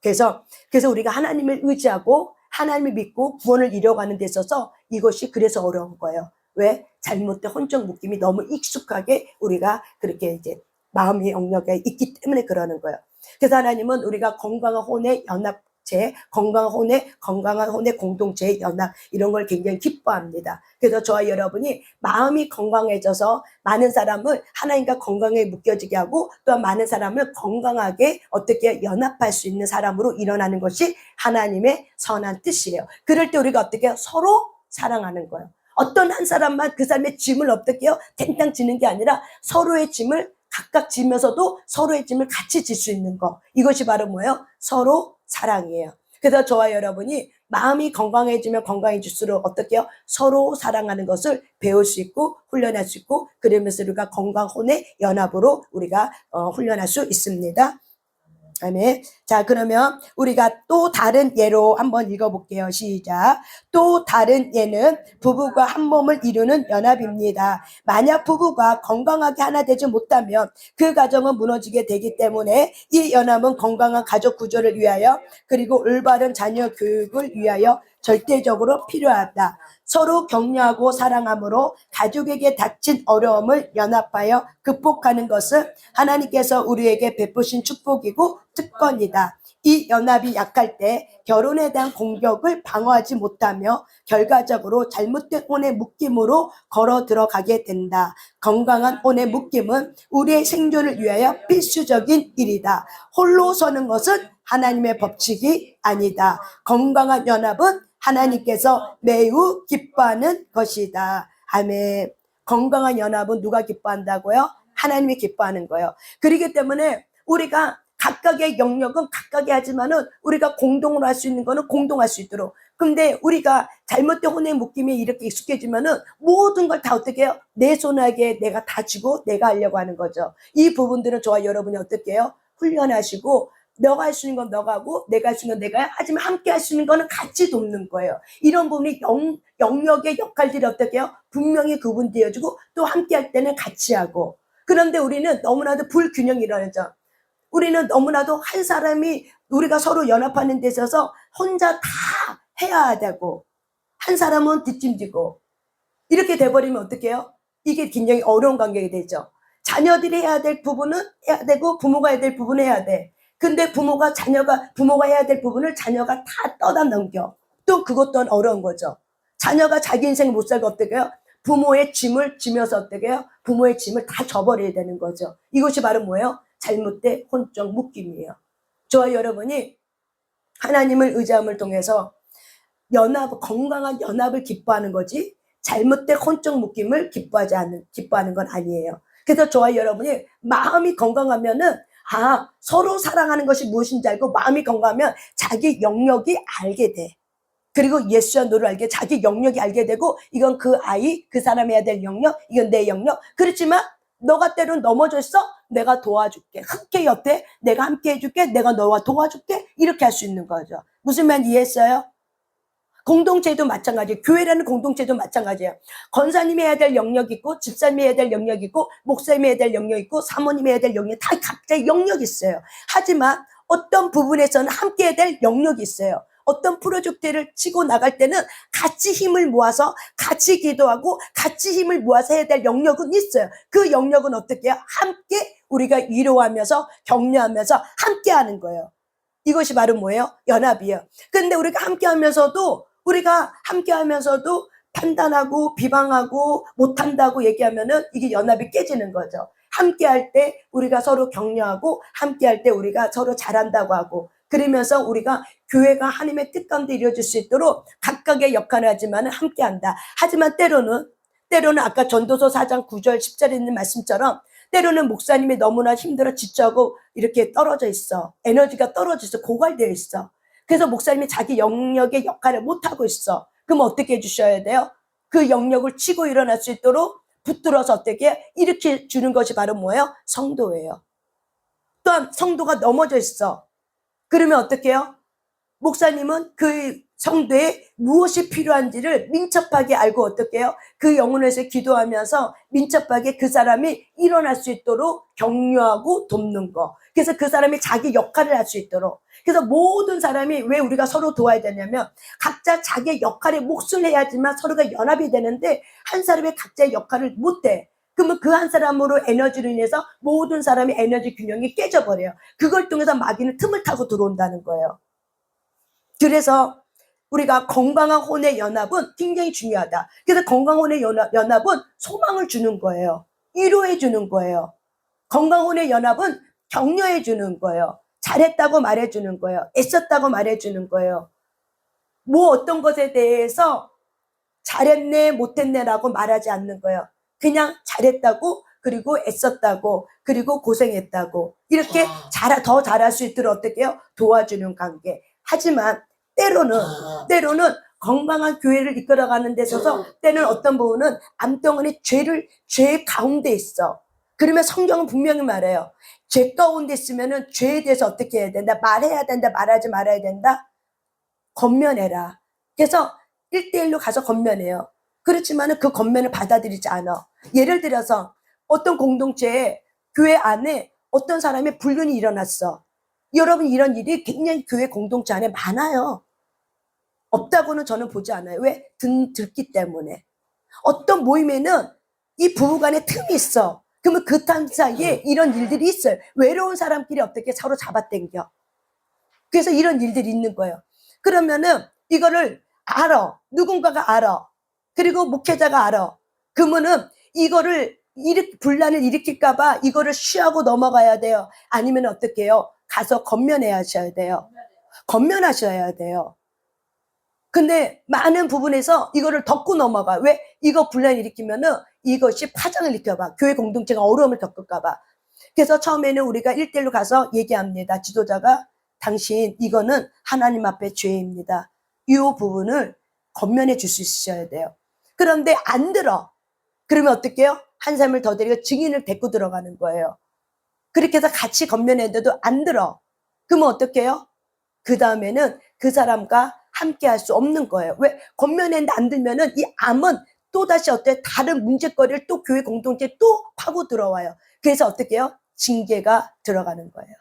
그래서 우리가 하나님을 의지하고 하나님을 믿고 구원을 이뤄가는 데 있어서 이것이 그래서 어려운 거예요. 왜? 잘못된 혼적 묶임이 너무 익숙하게 우리가 그렇게 이제 마음의 영역에 있기 때문에 그러는 거예요. 그래서 하나님은 우리가 건강한 혼의 연합체, 건강한 혼의 공동체의 연합 이런 걸 굉장히 기뻐합니다. 그래서 저와 여러분이 마음이 건강해져서 많은 사람을 하나님과 건강하게 묶여지게 하고 또한 많은 사람을 건강하게 어떻게 연합할 수 있는 사람으로 일어나는 것이 하나님의 선한 뜻이에요. 그럴 때 우리가 어떻게 해요? 서로 사랑하는 거예요. 어떤 한 사람만 그 사람의 짐을 어떻게 해요? 탱탕 지는 게 아니라 서로의 짐을 각각 지면서도 서로의 짐을 같이 질 수 있는 거. 이것이 바로 뭐예요? 서로 사랑이에요. 그래서 저와 여러분이 마음이 건강해지면 건강해질수록 어떻게 해요? 서로 사랑하는 것을 배울 수 있고 훈련할 수 있고 그러면서 우리가 건강혼의 연합으로 우리가 훈련할 수 있습니다. 아멘. 자, 그러면 우리가 또 다른 예로 한번 읽어볼게요. 시작. 또 다른 예는 부부가 한 몸을 이루는 연합입니다. 만약 부부가 건강하게 하나 되지 못하면 그 가정은 무너지게 되기 때문에 이 연합은 건강한 가족 구조를 위하여 그리고 올바른 자녀 교육을 위하여 절대적으로 필요하다. 서로 격려하고 사랑함으로 가족에게 닥친 어려움을 연합하여 극복하는 것은 하나님께서 우리에게 베푸신 축복이고 특권이다. 이 연합이 약할 때 결혼에 대한 공격을 방어하지 못하며 결과적으로 잘못된 혼의 묶임으로 걸어 들어가게 된다. 건강한 혼의 묶임은 우리의 생존을 위하여 필수적인 일이다. 홀로 서는 것은 하나님의 법칙이 아니다. 건강한 연합은 하나님께서 매우 기뻐하는 것이다. 아멘. 건강한 연합은 누가 기뻐한다고요? 하나님이 기뻐하는 거예요. 그렇기 때문에 우리가 각각의 영역은 각각이 하지만은 우리가 공동으로 할 수 있는 거는 공동할 수 있도록. 근데 우리가 잘못된 혼의 묶임에 이렇게 익숙해지면은 모든 걸 다 어떻게 해요? 내 손아귀에 내가 다 쥐고 내가 하려고 하는 거죠. 이 부분들은 저와 여러분이 어떻게 해요? 훈련하시고 너가 할 수 있는 건 너가 하고 내가 할 수 있는 건 내가 해. 하지만 함께 할 수 있는 거는 같이 돕는 거예요. 이런 부분이 영역의 역할들이 어떻게 해요? 분명히 구분되어지고 또 함께 할 때는 같이 하고. 그런데 우리는 너무나도 불균형이 일어나죠. 우리는 너무나도 한 사람이 우리가 서로 연합하는 데 있어서 혼자 다 해야 되고 한 사람은 뒷짐지고 이렇게 돼버리면 어떻게 해요? 이게 굉장히 어려운 관계가 되죠. 자녀들이 해야 될 부분은 해야 되고 부모가 해야 될 부분은 해야 돼. 근데 부모가 해야 될 부분을 자녀가 다 떠다 넘겨. 또 그것 또한 어려운 거죠. 자녀가 자기 인생을 못 살고 어떻게 해요? 부모의 짐을 지면서 어떻게 해요? 부모의 짐을 다 져버려야 되는 거죠. 이것이 바로 뭐예요? 잘못된 혼적 묶임이에요. 저와 여러분이 하나님을 의지함을 통해서 건강한 연합을 기뻐하는 거지 잘못된 혼적 묶임을 기뻐하는 건 아니에요. 그래서 저와 여러분이 마음이 건강하면은 서로 사랑하는 것이 무엇인지 알고 마음이 건강하면 자기 영역이 알게 돼. 그리고 예수와 너를 알게 자기 영역이 알게 되고 이건 그 아이, 그 사람이 해야 될 영역, 이건 내 영역. 그렇지만 너가 때론 넘어져 있어? 내가 도와줄게. 함께 옆에 내가 함께 해줄게. 내가 너와 도와줄게. 이렇게 할 수 있는 거죠. 무슨 말 이해했어요? 공동체도 마찬가지예요. 교회라는 공동체도 마찬가지예요. 권사님이 해야 될 영역이 있고, 집사님이 해야 될 영역이 있고, 목사님이 해야 될 영역이 있고, 사모님이 해야 될 영역이 다 각자의 영역이 있어요. 하지만 어떤 부분에서는 함께 해야 될 영역이 있어요. 어떤 프로젝트를 치고 나갈 때는 같이 힘을 모아서 같이 기도하고 같이 힘을 모아서 해야 될 영역은 있어요. 그 영역은 어떻게 해요? 함께 우리가 위로하면서 격려하면서 함께 하는 거예요. 이것이 바로 뭐예요? 연합이에요. 근데 우리가 함께 하면서도 판단하고 비방하고 못한다고 얘기하면은 이게 연합이 깨지는 거죠. 함께 할 때 우리가 서로 격려하고 함께 할 때 우리가 서로 잘한다고 하고 그러면서 우리가 교회가 하나님의 뜻 가운데 이루어질 수 있도록 각각의 역할을 하지만 함께 한다. 하지만 때로는 아까 전도서 4장 9절 10절에 있는 말씀처럼 때로는 목사님이 너무나 힘들어 지쳐하고 이렇게 떨어져 있어. 에너지가 떨어져 있어. 고갈되어 있어. 그래서 목사님이 자기 영역의 역할을 못하고 있어. 그럼 어떻게 해주셔야 돼요? 그 영역을 치고 일어날 수 있도록 붙들어서 어떻게 이렇게 주는 것이 바로 뭐예요? 성도예요. 또한 성도가 넘어져 있어. 그러면 어떻게 해요? 목사님은 그 성도에 무엇이 필요한지를 민첩하게 알고 어떻게 해요? 그 영혼에서 기도하면서 민첩하게 그 사람이 일어날 수 있도록 격려하고 돕는 거. 그래서 그 사람이 자기 역할을 할 수 있도록. 그래서 모든 사람이 왜 우리가 서로 도와야 되냐면 각자 자기의 역할에 몫을 해야지만 서로가 연합이 되는데 한 사람이 각자의 역할을 못해. 그러면 그 한 사람으로 에너지로 인해서 모든 사람의 에너지 균형이 깨져버려요. 그걸 통해서 마귀는 틈을 타고 들어온다는 거예요. 그래서 우리가 건강한 혼의 연합은 굉장히 중요하다. 그래서 건강한 혼의 연합은 소망을 주는 거예요. 위로해 주는 거예요. 건강한 혼의 연합은 격려해 주는 거예요. 잘했다고 말해 주는 거예요. 애썼다고 말해 주는 거예요. 뭐 어떤 것에 대해서 잘했네 못했네라고 말하지 않는 거예요. 그냥 잘했다고 그리고 애썼다고 그리고 고생했다고 이렇게 더 잘할 수 있도록 어떻게 해요? 도와주는 관계. 하지만 때로는 건강한 교회를 이끌어가는 데 있어서 때는 어떤 부분은 암덩어리 죄 가운데 있어. 그러면 성경은 분명히 말해요. 죄 가운데 있으면은 죄에 대해서 어떻게 해야 된다? 말해야 된다? 말하지 말아야 된다? 건면해라. 그래서 1대1로 가서 건면해요. 그렇지만은 그 건면을 받아들이지 않아. 예를 들어서 어떤 공동체에 교회 안에 어떤 사람의 불륜이 일어났어. 여러분 이런 일이 굉장히 교회 공동체 안에 많아요. 없다고는 저는 보지 않아요. 왜? 듣기 때문에. 어떤 모임에는 이 부부간에 틈이 있어. 그러면 그 틈 사이에 이런 일들이 있어요. 외로운 사람끼리 어떻게 서로 잡아당겨. 그래서 이런 일들이 있는 거예요. 그러면은 이거를 알아. 누군가가 알아. 그리고 목회자가 알아. 그러면은 이거를 분란을 일으킬까봐 이거를 쉬하고 넘어가야 돼요. 아니면 어떻게 해요? 가서 건면하셔야 돼요. 건면하셔야 돼요. 근데 많은 부분에서 이거를 덮고 넘어가. 왜? 이거 분란 일으키면은 이것이 파장을 일으켜봐. 교회 공동체가 어려움을 겪을까봐. 그래서 처음에는 우리가 1대1로 가서 얘기합니다. 지도자가 당신 이거는 하나님 앞에 죄입니다. 이 부분을 건면해 줄 수 있어야 돼요. 그런데 안 들어. 그러면 어떻게 해요? 한 사람을 더 데리고 증인을 데리고 들어가는 거예요. 그렇게 해서 같이 건면했는데도 안 들어. 그러면 어떻게 해요? 그 다음에는 그 사람과 함께 할 수 없는 거예요. 왜? 건면했는데 안 들면은 이 암은 또다시 다른 문제거리를 또 교회 공동체에 또 파고 들어와요. 그래서 어떻게 해요? 징계가 들어가는 거예요.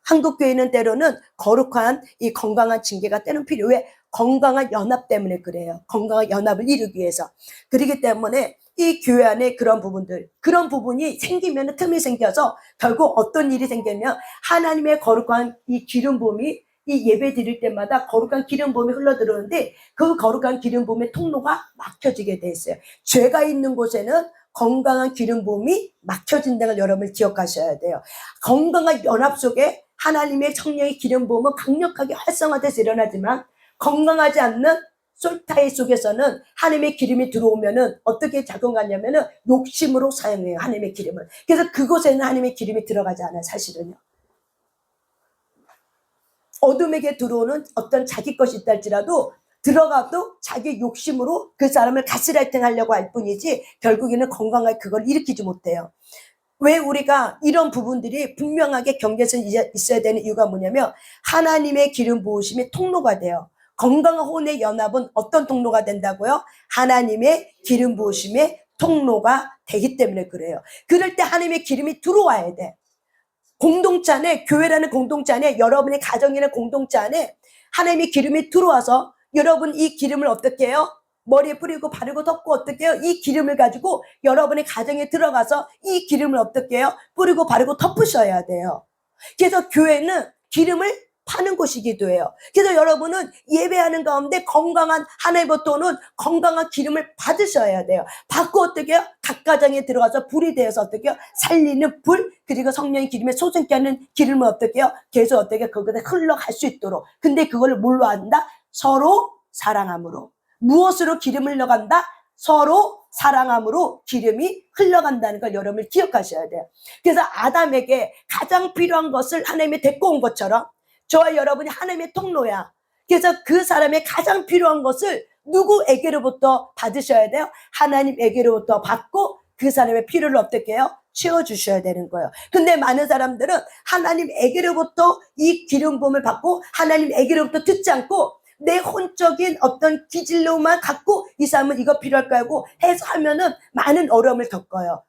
한국 교회는 때로는 거룩한 이 건강한 징계가 때로는 필요해. 건강한 연합 때문에 그래요. 건강한 연합을 이루기 위해서. 그렇기 때문에 이 교회 안에 그런 부분이 생기면 틈이 생겨서 결국 어떤 일이 생기면 하나님의 거룩한 이 기름 부음이 이 예배 드릴 때마다 거룩한 기름 부음이 흘러들어오는데 그 거룩한 기름 부음의 통로가 막혀지게 돼 있어요. 죄가 있는 곳에는 건강한 기름 부음이 막혀진다는 걸 여러분 기억하셔야 돼요. 건강한 연합 속에 하나님의 성령의 기름 부음은 강력하게 활성화돼서 일어나지만 건강하지 않는 솔타이 속에서는 하나님의 기름이 들어오면은 어떻게 작용하냐면은 욕심으로 사용해요. 하나님의 기름을. 그래서 그곳에는 하나님의 기름이 들어가지 않아요. 사실은요. 어둠에게 들어오는 어떤 자기 것이 있다 할지라도 들어가도 자기 욕심으로 그 사람을 가스라이팅 하려고 할 뿐이지 결국에는 건강하게 그걸 일으키지 못해요. 왜 우리가 이런 부분들이 분명하게 경계선이 있어야 되는 이유가 뭐냐면 하나님의 기름 부으심이 통로가 돼요. 건강한 혼의 연합은 어떤 통로가 된다고요? 하나님의 기름 부으심의 통로가 되기 때문에 그래요. 그럴 때 하나님의 기름이 들어와야 돼. 공동체 안에, 교회라는 공동체 안에, 여러분의 가정이라는 공동체 안에 하나님의 기름이 들어와서 여러분 이 기름을 어떻게 해요? 머리에 뿌리고 바르고 덮고 어떻게 해요? 이 기름을 가지고 여러분의 가정에 들어가서 이 기름을 어떻게 해요? 뿌리고 바르고 덮으셔야 돼요. 그래서 교회는 기름을 파는 곳이기도 해요. 그래서 여러분은 예배하는 가운데 건강한 하나님부터 오는 건강한 기름을 받으셔야 돼요. 받고 어떻게 해요? 각 가정에 들어가서 불이 되어서 어떻게 해요? 살리는 불, 그리고 성령의 기름에 솟게 하는 기름을 어떻게 해요? 계속 어떻게 해요? 거기에 흘러갈 수 있도록. 근데 그걸 뭘로 한다? 서로 사랑함으로. 무엇으로 기름을 흘러간다? 서로 사랑함으로 기름이 흘러간다는 걸 여러분이 기억하셔야 돼요. 그래서 아담에게 가장 필요한 것을 하나님이 데리고 온 것처럼 저와 여러분이 하나님의 통로야. 그래서 그 사람의 가장 필요한 것을 누구에게로부터 받으셔야 돼요? 하나님에게로부터 받고 그 사람의 필요를 어떻게 해요? 채워주셔야 되는 거예요. 근데 많은 사람들은 하나님에게로부터 이 기름 부음을 받고 하나님에게로부터 듣지 않고 내 혼적인 어떤 기질로만 갖고 이 사람은 이거 필요할까 하고 해서 하면은 많은 어려움을 겪어요.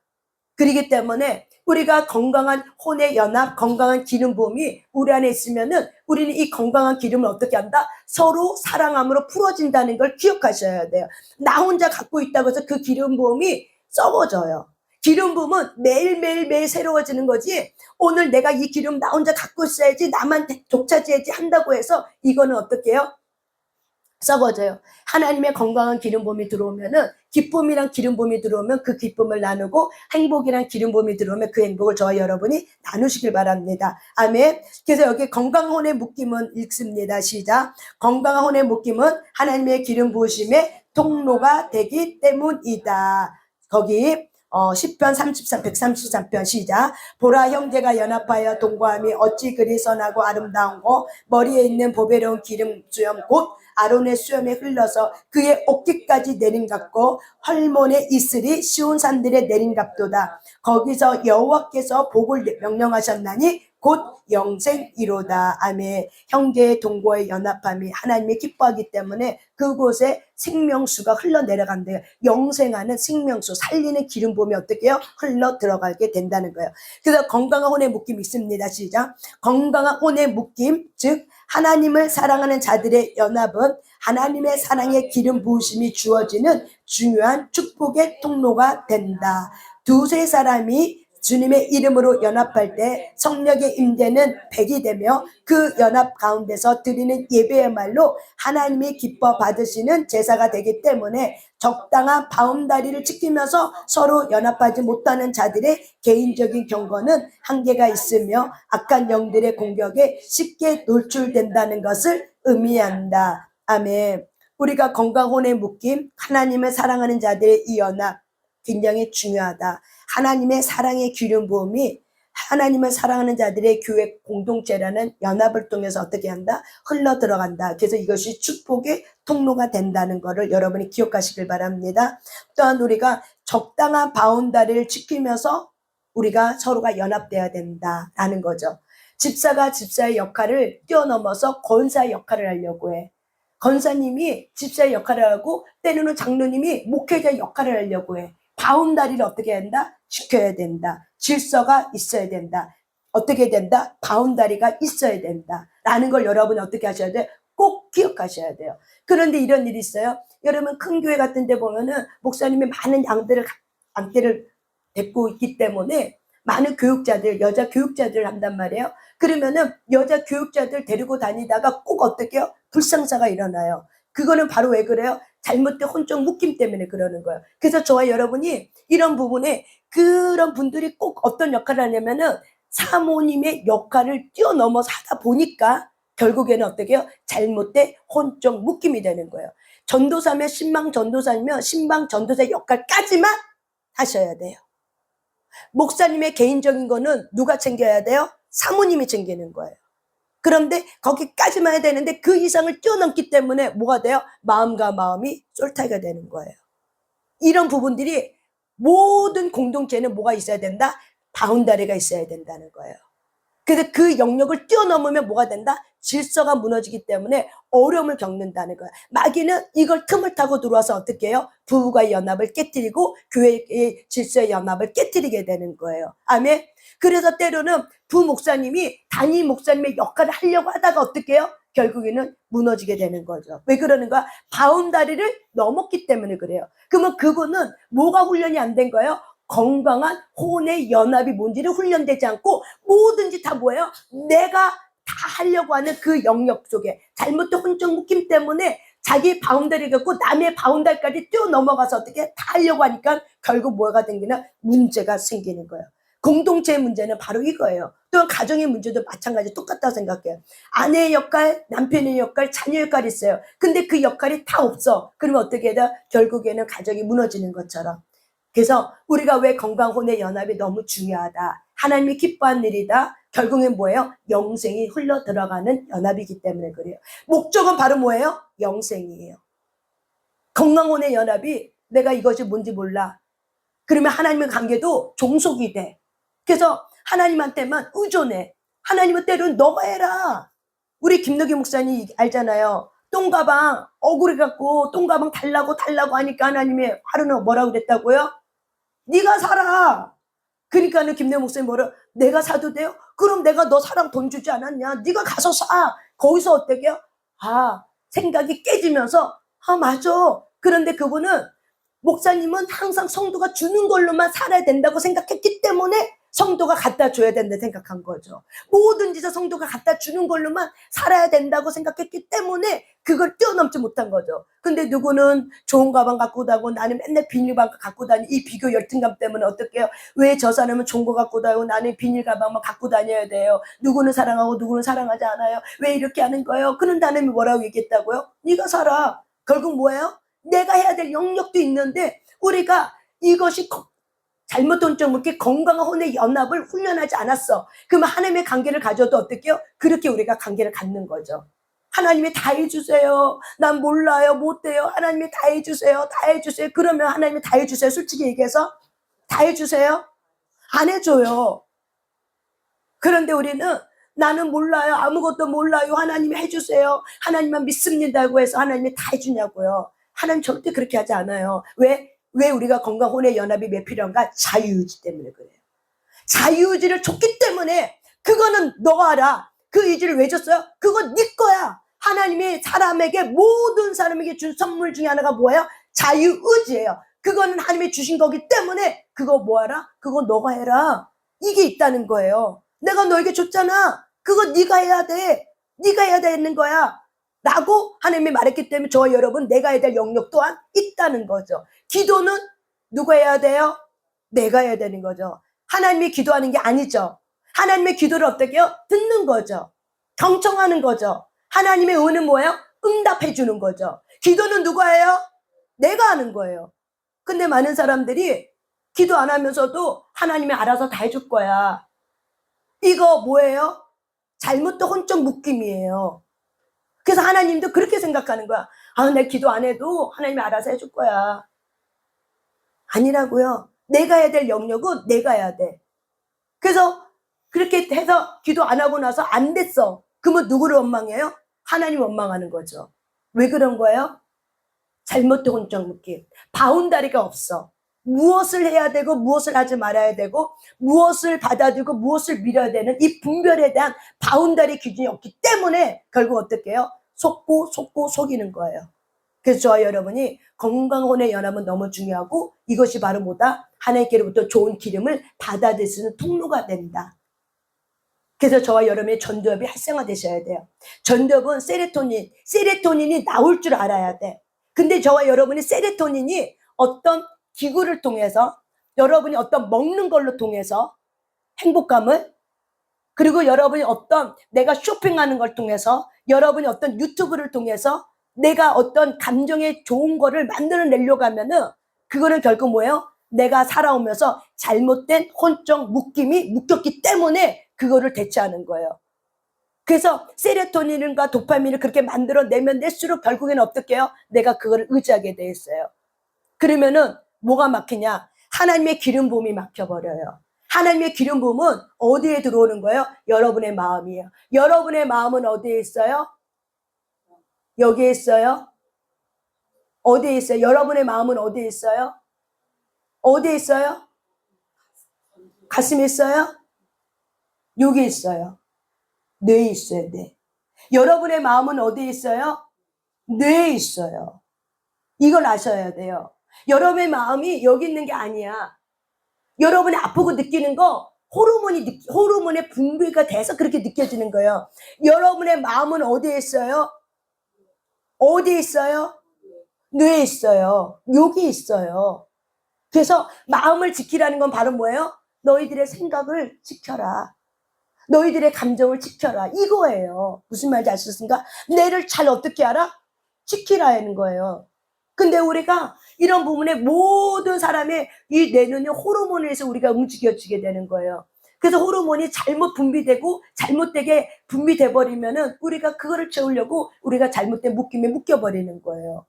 그렇기 때문에 우리가 건강한 혼의 연합, 건강한 기름 부음이 우리 안에 있으면은 우리는 이 건강한 기름을 어떻게 한다? 서로 사랑함으로 풀어진다는 걸 기억하셔야 돼요. 나 혼자 갖고 있다고 해서 그 기름 부음이 썩어져요. 기름 부음은 매일 새로워지는 거지. 오늘 내가 이 기름 나 혼자 갖고 있어야지, 나만 독차지해야지 한다고 해서 이거는 어떻게 해요? 썩어져요. 하나님의 건강한 기름 부음이 들어오면은, 기쁨이랑 기름 부음이 들어오면 그 기쁨을 나누고, 행복이랑 기름 부음이 들어오면 그 행복을 저와 여러분이 나누시길 바랍니다. 아멘. 그래서 여기 건강한 혼의 묶임은 읽습니다. 시작. 건강한 혼의 묶임은 하나님의 기름 부으심의 통로가 되기 때문이다. 거기 시편 133편 시작. 보라, 형제가 연합하여 동거함이 어찌 그리 선하고 아름다운고, 머리에 있는 보배로운 기름 수염 곧 아론의 수염에 흘러서 그의 어깨까지 내린갑고 헐몬의 이슬이 시온 산들에 내린갑도다. 거기서 여호와께서 복을 명령하셨나니 곧 영생이로다. 아멘. 형제의 동거의 연합함이 하나님이 기뻐하기 때문에 그곳에 생명수가 흘러내려간대요. 영생하는 생명수, 살리는 기름 부음이 어떻게 해요? 흘러 들어가게 된다는 거예요. 그래서 건강한 혼의 묶임이 있습니다. 시작. 건강한 혼의 묶임, 즉 하나님을 사랑하는 자들의 연합은 하나님의 사랑의 기름 부으심이 주어지는 중요한 축복의 통로가 된다. 두세 사람이 주님의 이름으로 연합할 때 성령의 임재는 100이 되며 그 연합 가운데서 드리는 예배야말로 하나님이 기뻐 받으시는 제사가 되기 때문에 적당한 바운다리를 지키면서 서로 연합하지 못하는 자들의 개인적인 경건은 한계가 있으며 악한 영들의 공격에 쉽게 노출된다는 것을 의미한다. 아멘. 우리가 건강혼의 묶임, 하나님을 사랑하는 자들의 이 연합 굉장히 중요하다. 하나님의 사랑의 기름 부음이 하나님을 사랑하는 자들의 교회 공동체라는 연합을 통해서 어떻게 한다? 흘러 들어간다. 그래서 이것이 축복의 통로가 된다는 것을 여러분이 기억하시길 바랍니다. 또한 우리가 적당한 바운다리를 지키면서 우리가 서로가 연합돼야 된다라는 거죠. 집사가 집사의 역할을 뛰어넘어서 권사의 역할을 하려고 해. 권사님이 집사의 역할을 하고 때로는 장로님이 목회자의 역할을 하려고 해. 바운다리를 어떻게 한다? 지켜야 된다. 질서가 있어야 된다. 어떻게 된다? 바운다리가 있어야 된다. 라는 걸 여러분이 어떻게 하셔야 돼요? 꼭 기억하셔야 돼요. 그런데 이런 일이 있어요. 여러분 큰 교회 같은 데 보면은 목사님이 많은 양들을 데리고 있기 때문에 많은 교육자들, 여자 교육자들을 한단 말이에요. 그러면은 여자 교육자들 데리고 다니다가 꼭 어떻게 해요? 불상사가 일어나요. 그거는 바로 왜 그래요? 잘못된 혼적 묶임 때문에 그러는 거예요. 그래서 저와 여러분이 이런 부분에 그런 분들이 꼭 어떤 역할을 하냐면은 사모님의 역할을 뛰어넘어서 하다 보니까 결국에는 어떻게 해요? 잘못된 혼적 묶임이 되는 거예요. 전도사면 신방 전도사면 신방 전도사의 역할까지만 하셔야 돼요. 목사님의 개인적인 거는 누가 챙겨야 돼요? 사모님이 챙기는 거예요. 그런데 거기까지만 해야 되는데 그 이상을 뛰어넘기 때문에 뭐가 돼요? 마음과 마음이 쏠타이가 되는 거예요. 이런 부분들이 모든 공동체는 뭐가 있어야 된다? 바운다리가 있어야 된다는 거예요. 그래서 그 영역을 뛰어넘으면 뭐가 된다? 질서가 무너지기 때문에 어려움을 겪는다는 거야. 마귀는 이걸 틈을 타고 들어와서 어떻게 해요? 부부가의 연합을 깨뜨리고 교회의 질서의 연합을 깨뜨리게 되는 거예요. 아멘. 그래서 때로는 부목사님이 담임 목사님의 역할을 하려고 하다가 어떻게 해요? 결국에는 무너지게 되는 거죠. 왜 그러는가? 바운다리를 넘었기 때문에 그래요. 그러면 그분은 뭐가 훈련이 안 된 거예요? 건강한 혼의 연합이 뭔지를 훈련되지 않고 뭐든지 다 뭐예요? 내가 다 하려고 하는 그 영역 속에 잘못된 혼적 묶임 때문에 자기 바운다리 갖고 남의 바운다리까지 뛰어넘어가서 어떻게 다 하려고 하니까 결국 뭐가 생기나 문제가 생기는 거예요. 공동체의 문제는 바로 이거예요. 또한 가정의 문제도 마찬가지 똑같다고 생각해요. 아내의 역할, 남편의 역할, 자녀 역할이 있어요. 근데 그 역할이 다 없어. 그러면 어떻게 해야 돼? 결국에는 가정이 무너지는 것처럼. 그래서 우리가 왜 건강혼의 연합이 너무 중요하다. 하나님이 기뻐한 일이다. 결국엔 뭐예요? 영생이 흘러 들어가는 연합이기 때문에 그래요. 목적은 바로 뭐예요? 영생이에요. 건강혼의 연합이 내가 이것이 뭔지 몰라. 그러면 하나님의 관계도 종속이 돼. 그래서 하나님한테만 의존해. 하나님은 때로는 너가 해라. 우리 김덕희 목사님 알잖아요. 똥가방 억울해갖고 똥가방 달라고 하니까 하나님이 하루는 뭐라고 그랬다고요? 네가 사라. 그러니까는 김덕희 목사님 뭐라? 내가 사도 돼요? 그럼 내가 너 사랑 돈 주지 않았냐? 네가 가서 사. 거기서 어떻게 해요? 생각이 깨지면서 맞아. 그런데 그분은 목사님은 항상 성도가 주는 걸로만 살아야 된다고 생각했기 때문에 성도가 갖다 줘야 된다 생각한 거죠. 모든 짓에 성도가 갖다 주는 걸로만 살아야 된다고 생각했기 때문에 그걸 뛰어넘지 못한 거죠. 근데 누구는 좋은 가방 갖고 다니고 나는 맨날 비닐 가방 갖고 다니. 이 비교 열등감 때문에 어떻게 해요? 왜 저 사람은 좋은 거 갖고 다니고 나는 비닐 가방만 갖고 다녀야 돼요? 누구는 사랑하고 누구는 사랑하지 않아요? 왜 이렇게 하는 거예요? 그런 다음에 뭐라고 얘기했다고요? 네가 살아. 결국 뭐예요? 내가 해야 될 영역도 있는데 우리가 이것이 잘못된 점 이렇게 건강한 혼의 연합을 훈련하지 않았어. 그러면 하나님의 관계를 가져도 어떻게 해요? 그렇게 우리가 관계를 갖는 거죠. 하나님이 다 해주세요. 난 몰라요. 못돼요. 하나님이 다 해주세요. 다 해주세요. 그러면 하나님이 다 해주세요. 솔직히 얘기해서 다 해주세요? 안 해줘요. 그런데 우리는 나는 몰라요. 아무것도 몰라요. 하나님이 해주세요. 하나님만 믿습니다고 해서 하나님이 다 해주냐고요. 하나님 절대 그렇게 하지 않아요. 왜 우리가 건강 혼의 연합이 왜 필요한가? 자유의지 때문에 그래요. 자유의지를 줬기 때문에 그거는 너가 알아. 그 의지를 왜 줬어요? 그건 네 거야. 하나님이 사람에게 모든 사람에게 준 선물 중에 하나가 뭐예요? 자유의지예요. 그거는 하나님이 주신 거기 때문에 그거 뭐하라? 그거 너가 해라. 이게 있다는 거예요. 내가 너에게 줬잖아. 그거 네가 해야 돼. 네가 해야 되는 거야. 라고 하나님이 말했기 때문에 저와 여러분 내가 해야 될 영역 또한 있다는 거죠. 기도는 누가 해야 돼요? 내가 해야 되는 거죠. 하나님이 기도하는 게 아니죠. 하나님의 기도를 어떻게 해요? 듣는 거죠. 경청하는 거죠. 하나님의 은은 뭐예요? 응답해 주는 거죠. 기도는 누가 해요? 내가 하는 거예요. 근데 많은 사람들이 기도 안 하면서도 하나님이 알아서 다 해줄 거야. 이거 뭐예요? 잘못된 혼적 묶임이에요. 그래서 하나님도 그렇게 생각하는 거야. 내 기도 안 해도 하나님이 알아서 해줄 거야. 아니라고요. 내가 해야 될 영역은 내가 해야 돼. 그래서 그렇게 해서 기도 안 하고 나서 안 됐어. 그러면 누구를 원망해요? 하나님 원망하는 거죠. 왜 그런 거예요? 잘못된 혼적 묶임. 바운다리가 없어. 무엇을 해야 되고 무엇을 하지 말아야 되고 무엇을 받아들이고 무엇을 밀어야 되는 이 분별에 대한 바운다리 기준이 없기 때문에 결국 어떻게 해요? 속이는 거예요. 그래서 저와 여러분이 건강혼의 연합은 너무 중요하고 이것이 바로 뭐다? 하나님께로부터 좋은 기름을 받아들일 수 있는 통로가 된다. 그래서 저와 여러분의 전도엽이 활성화되셔야 돼요. 전도엽은 세로토닌이 나올 줄 알아야 돼. 근데 저와 여러분이 세로토닌이 어떤 기구를 통해서 여러분이 어떤 먹는 걸로 통해서 행복감을 그리고 여러분이 어떤 내가 쇼핑하는 걸 통해서 여러분이 어떤 유튜브를 통해서 내가 어떤 감정에 좋은 거를 만들어내려고 하면은 그거는 결국 뭐예요? 내가 살아오면서 잘못된 혼적 묶임이 묶였기 때문에 그거를 대체하는 거예요. 그래서 세로토닌과 도파민을 그렇게 만들어내면 낼수록 결국에는 어떻게 해요? 내가 그거를 의지하게 돼 있어요. 그러면은 뭐가 막히냐? 하나님의 기름 부음이 막혀버려요. 하나님의 기름 부음은 어디에 들어오는 거예요? 여러분의 마음이에요. 여러분의 마음은 어디에 있어요? 여기에 있어요? 어디에 있어요? 여러분의 마음은 어디에 있어요? 어디에 있어요? 가슴에 있어요? 여기 있어요. 뇌에 있어요. 뇌. 여러분의 마음은 어디에 있어요? 뇌에 있어요. 이걸 아셔야 돼요. 여러분의 마음이 여기 있는 게 아니야. 여러분이 아프고 느끼는 거 호르몬의 분비가 돼서 그렇게 느껴지는 거예요. 여러분의 마음은 어디에 있어요? 어디에 있어요? 뇌에 있어요. 여기 있어요. 그래서 마음을 지키라는 건 바로 뭐예요? 너희들의 생각을 지켜라. 너희들의 감정을 지켜라. 이거예요. 무슨 말인지 아시겠습니까? 뇌를 잘 어떻게 알아? 지키라는 거예요. 근데 우리가 이런 부분에 모든 사람의 이 뇌는 호르몬에 의해서 우리가 움직여지게 되는 거예요. 그래서 호르몬이 잘못 분비되고 잘못되게 분비돼 버리면은 우리가 그거를 채우려고 우리가 잘못된 묶임에 묶여버리는 거예요.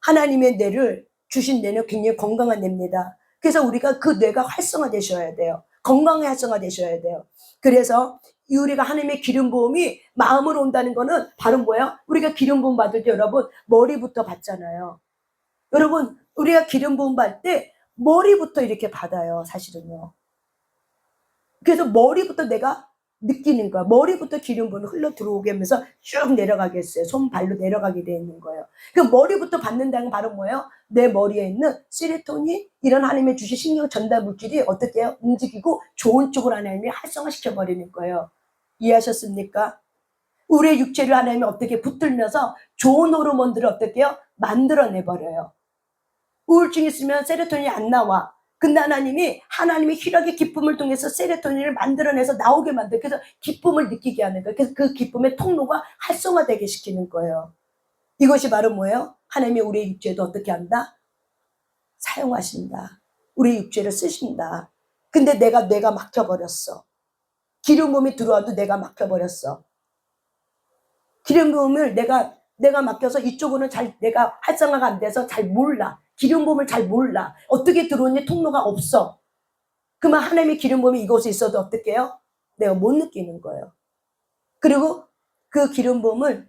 하나님의 뇌를 주신 뇌는 굉장히 건강한 뇌입니다. 그래서 우리가 그 뇌가 활성화되셔야 돼요. 건강히 활성화되셔야 돼요. 그래서 우리가 하나님의 기름 부음이 마음으로 온다는 거는 바로 뭐예요? 우리가 기름 부음 받을 때 여러분 머리부터 받잖아요. 여러분 우리가 기름 부음 받을 때 머리부터 이렇게 받아요. 사실은요. 그래서 머리부터 내가 느끼는 거야. 머리부터 기름 부음이 흘러 들어오게 하면서 쭉 내려가게 했어요. 손발로 내려가게 돼 있는 거예요. 그 머리부터 받는다는 건 바로 뭐예요? 내 머리에 있는 세로토닌 이런 하나님의 주신 신경 전달 물질이 어떻게 해요? 움직이고 좋은 쪽으로 하나님이 활성화시켜 버리는 거예요. 이해하셨습니까? 우리의 육체를 하나님이 어떻게 붙들면서 좋은 호르몬들을 어떻게 해요? 만들어내 버려요. 우울증이 있으면 세로토닌이 안 나와. 근데 하나님이 희락의 기쁨을 통해서 세로토닌을 만들어내서 나오게 만들어요. 그래서 기쁨을 느끼게 하는 거예요. 그래서 그 기쁨의 통로가 활성화되게 시키는 거예요. 이것이 바로 뭐예요? 하나님이 우리의 육체도 어떻게 한다? 사용하신다. 우리 육체를 쓰신다. 근데 뇌가 막혀버렸어. 기름 부음이 들어와도 뇌가 막혀버렸어. 기름 부음을 내가 막혀서 이쪽으로는 내가 활성화가 안 돼서 잘 몰라. 기름 부음을 잘 몰라. 어떻게 들어오는지 통로가 없어. 그러면 하나님의 기름 부음이 이곳에 있어도 어떻게 해요? 내가 못 느끼는 거예요. 그리고 그 기름 부음을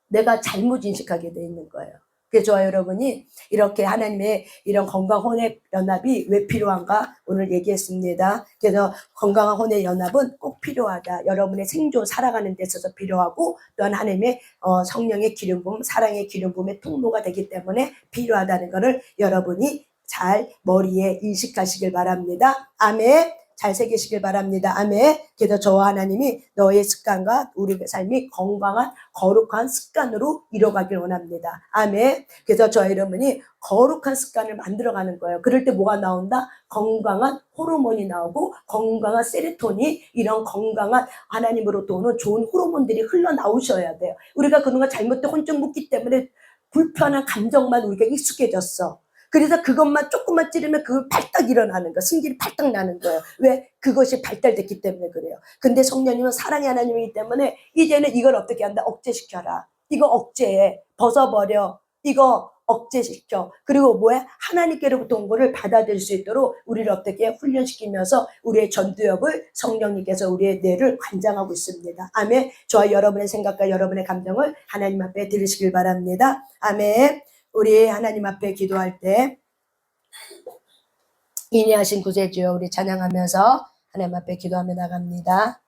내가 잘못 인식하게 돼 있는 거예요. 그래서 저와 여러분이 이렇게 하나님의 이런 건강 혼의 연합이 왜 필요한가 오늘 얘기했습니다. 그래서 건강한 혼의 연합은 꼭 필요하다. 여러분의 생존 살아가는 데 있어서 필요하고 또한 하나님의 성령의 기름 부음, 사랑의 기름 부음의 통로가 되기 때문에 필요하다는 것을 여러분이 잘 머리에 인식하시길 바랍니다. 아멘. 잘 새기시길 바랍니다. 아멘. 그래서 저와 하나님이 너의 습관과 우리의 삶이 건강한 거룩한 습관으로 이뤄가길 원합니다. 아멘. 그래서 저와 여러분이 거룩한 습관을 만들어가는 거예요. 그럴 때 뭐가 나온다? 건강한 호르몬이 나오고 건강한 세로토닌 이런 건강한 하나님으로부터 오는 좋은 호르몬들이 흘러나오셔야 돼요. 우리가 그동안 잘못된 혼적 묻기 때문에 불편한 감정만 우리가 익숙해졌어. 그래서 그것만 조금만 찌르면 그걸 발딱 일어나는 거예요. 승질이 발딱 나는 거예요. 왜? 그것이 발달됐기 때문에 그래요. 근데 성령님은 사랑의 하나님이기 때문에 이제는 이걸 어떻게 한다? 억제시켜라. 이거 억제해. 벗어버려. 이거 억제시켜. 그리고 뭐야? 하나님께로부터 온 거를 받아들일 수 있도록 우리를 어떻게 훈련시키면서 우리의 전두엽을 성령님께서 우리의 뇌를 관장하고 있습니다. 아멘. 저와 여러분의 생각과 여러분의 감정을 하나님 앞에 드리시길 바랍니다. 아멘. 우리 하나님 앞에 기도할 때 인내하신 구세주여 우리 찬양하면서 하나님 앞에 기도하며 나갑니다.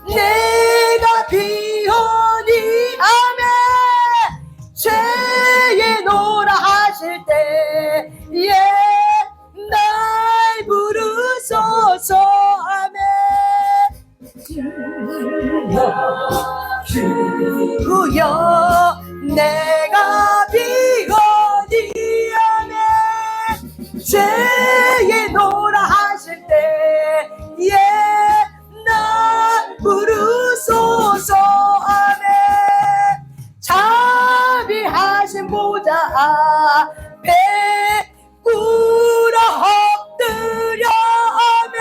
내가 비오니 아멘 죄에 놀아 하실 때에 날 부르소서 아멘 주여 내가 비오니 아멘 죄에 놀아 하실 때에 날 부르소서 아멘 자비하신 보좌 앞에 꿇어 엎드려 아멘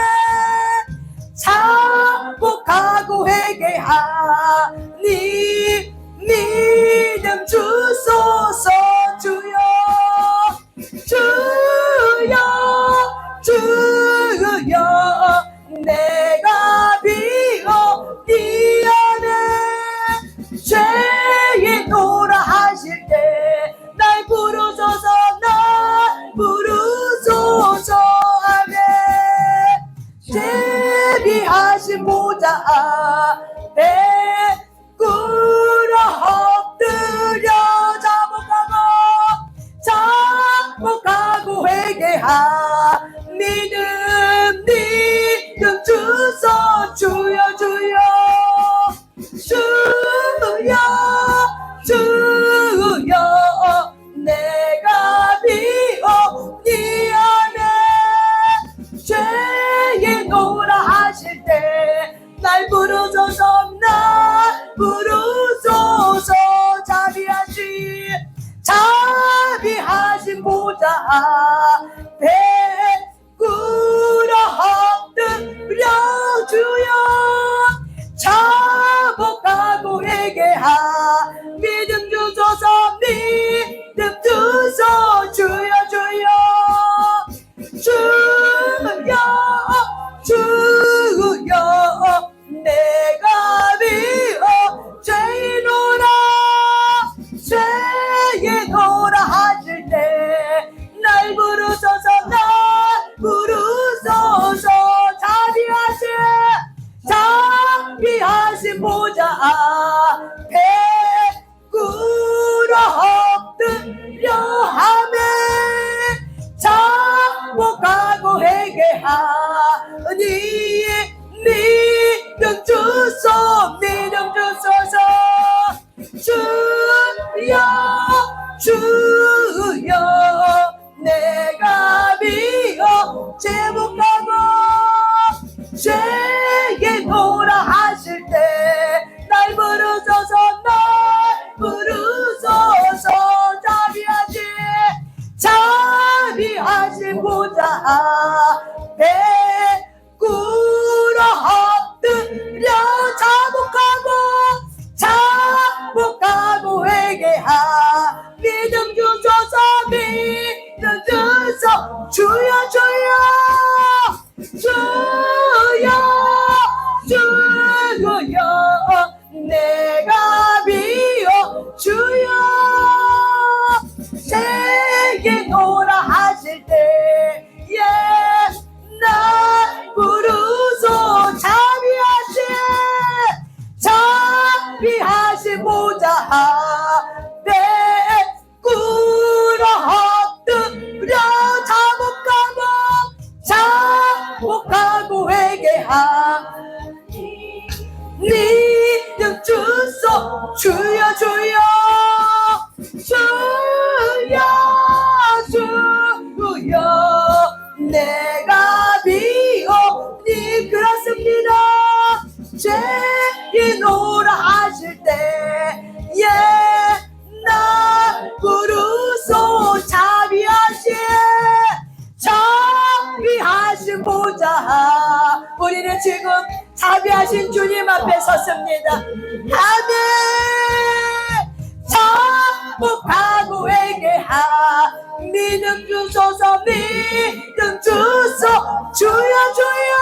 장복하고 회개하니 믿음 부르소서. 자비하신 보좌 앞에 꿇어 엎드려 주여 자복하고 회개하 믿음 주소서. 믿음 주소. 주여 주여 주여 주여 내가 비어 죄노라 죄에 노라 하실 때 날 부르소서. 날 부르소서. 자비하신 보좌 앞에 꿇어 엎드려 하며 자복하고 회개하니 믿음 주소. 믿음 주소서. 주여 주여 내가 비어 제복하고 죄에 노라 하실 때 날 부르소서. 날 부르소서. 자비하신 보좌 앞에 꿇어 엎드려 자복하고 회개하 믿음 주소서. 믿음 주소. 주여 주여 내가 비어 주여 죄에 노라 하실 때 날 부르소. 자비하신 보좌 앞에 꿇어 엎드려 자복하고 회개하 믿음 주소. 주여 주여 내가 비오니 그렇습니다. 죄에 노라 하실 때 날 부르소. 자비하신 보좌 우리는 지금 자비하신 주님 앞에 섰습니다. 아멘. 자복하고 회개하 믿음 주소서. 믿음 주소. 주여 주여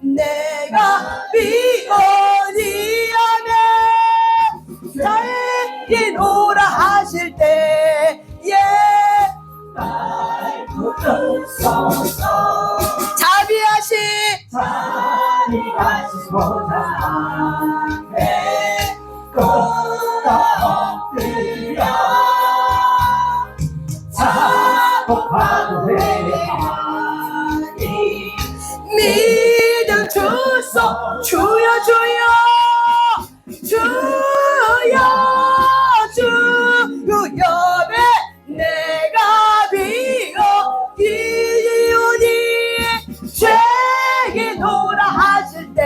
내가 비오니 아멘. 자에게 노라 하실 때 날 부르소서. 자비하신 보좌 앞에 꿇어 엎드려 자복하고 회개하니 믿음 주소. 주여 내가 비오니 죄에 노라 하실 때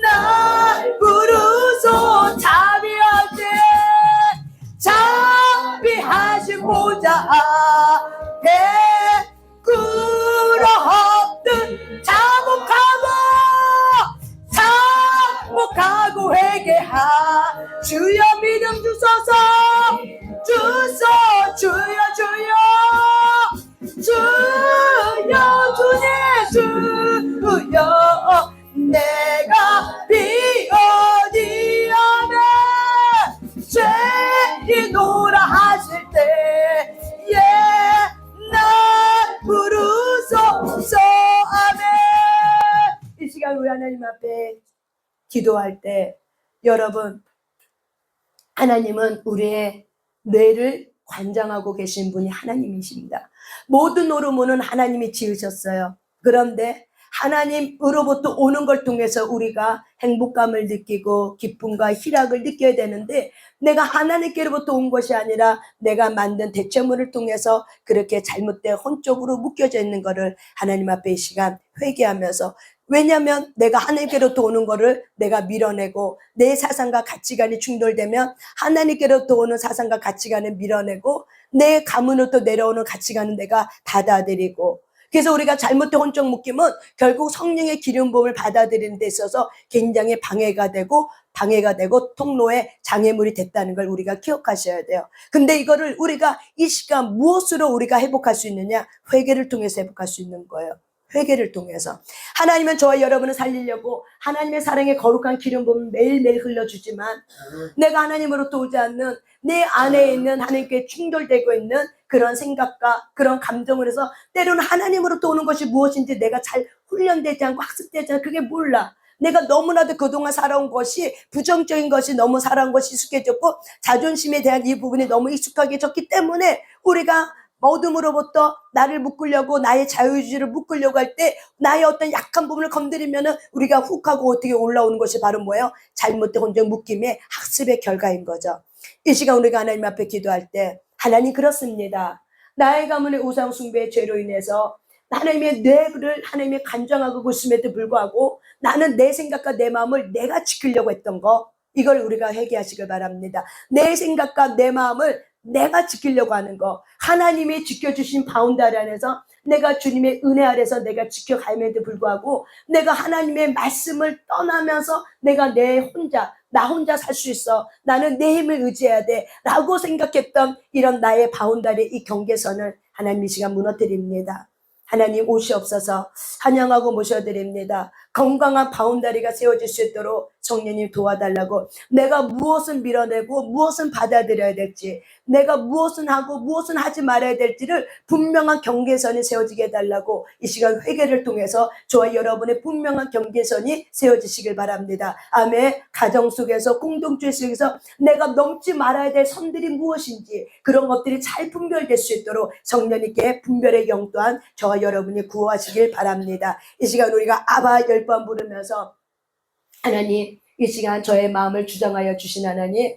날 부르소. 자비하신 보좌 앞에 꿇어 엎드 자복하고 회개하 주여 믿음 주소서. 주여 주여 내가 비오니 아멘. 죄에 노라 하실 때 날 부르소서. 아멘. 이 시간 우리 하나님 앞에 기도할 때 여러분, 하나님은 우리의 뇌를 관장하고 계신 분이 하나님이십니다. 모든 노르몬은 하나님이 지으셨어요. 그런데 하나님으로부터 오는 걸 통해서 우리가 행복감을 느끼고 기쁨과 희락을 느껴야 되는데, 내가 하나님께로부터 온 것이 아니라 내가 만든 대체물을 통해서 그렇게 잘못된 혼적으로 묶여져 있는 거를 하나님 앞에 이 시간 회개하면서, 왜냐하면 내가 하나님께로부터 오는 거를 내가 밀어내고 내 사상과 가치관이 충돌되면 하나님께로부터 오는 사상과 가치관을 밀어내고 내 가문으로부터 내려오는 가치관은 내가 받아들이고, 그래서 우리가 잘못된 혼적 묶임은 결국 성령의 기름 부음을 받아들이는 데 있어서 굉장히 방해가 되고 통로에 장애물이 됐다는 걸 우리가 기억하셔야 돼요. 근데 이거를 우리가 이 시간 무엇으로 우리가 회복할 수 있느냐? 회개를 통해서 회복할 수 있는 거예요. 회개를 통해서. 하나님은 저와 여러분을 살리려고 하나님의 사랑의 거룩한 기름 부음을 매일매일 흘려주지만, 내가 하나님으로부터 오지 않는 내 안에 있는 하나님께 충돌되고 있는 그런 생각과 그런 감정을 해서 때로는 하나님으로부터 오는 것이 무엇인지 내가 잘 훈련되지 않고 학습되지 않고 그게 몰라. 내가 너무나도 그동안 살아온 것이, 부정적인 것이 너무 살아온 것이 익숙해졌고 자존심에 대한 이 부분이 너무 익숙하게졌기 때문에 우리가 어둠으로부터 나를 묶으려고, 나의 자유의지를 묶으려고 할 때 나의 어떤 약한 부분을 건드리면은 우리가 훅 하고 어떻게 올라오는 것이 바로 뭐예요? 잘못된 혼적 묶임의 학습의 결과인 거죠. 이 시간 우리가 하나님 앞에 기도할 때, 하나님 그렇습니다. 나의 가문의 우상 숭배의 죄로 인해서 하나님의 뇌를 하나님의 간장하고 그심에도 불구하고 나는 내 생각과 내 마음을 내가 지키려고 했던 거, 이걸 우리가 회개하시길 바랍니다. 내 생각과 내 마음을 내가 지키려고 하는 거, 하나님이 지켜주신 바운다리 안에서 내가 주님의 은혜 아래서 내가 지켜감에도 불구하고 내가 하나님의 말씀을 떠나면서 내가 나 혼자 살 수 있어, 나는 내 힘을 의지해야 돼 라고 생각했던 이런 나의 바운다리, 이 경계선을 하나님 이 시간 무너뜨립니다. 하나님 오시옵소서. 환영하고 모셔드립니다. 건강한 바운다리가 세워질 수 있도록 성령님 도와달라고, 내가 무엇은 밀어내고 무엇은 받아들여야 될지, 내가 무엇은 하고 무엇은 하지 말아야 될지를 분명한 경계선이 세워지게 해달라고 이 시간 회개를 통해서 저와 여러분의 분명한 경계선이 세워지시길 바랍니다. 아멘. 가정 속에서, 공동체 속에서 내가 넘지 말아야 될 선들이 무엇인지 그런 것들이 잘 분별될 수 있도록 성령님께 분별의 영 또한 저와 여러분이 구하시길 바랍니다. 이 시간 우리가 아바 10번 부르면서, 하나님 이 시간 저의 마음을 주장하여 주신 하나님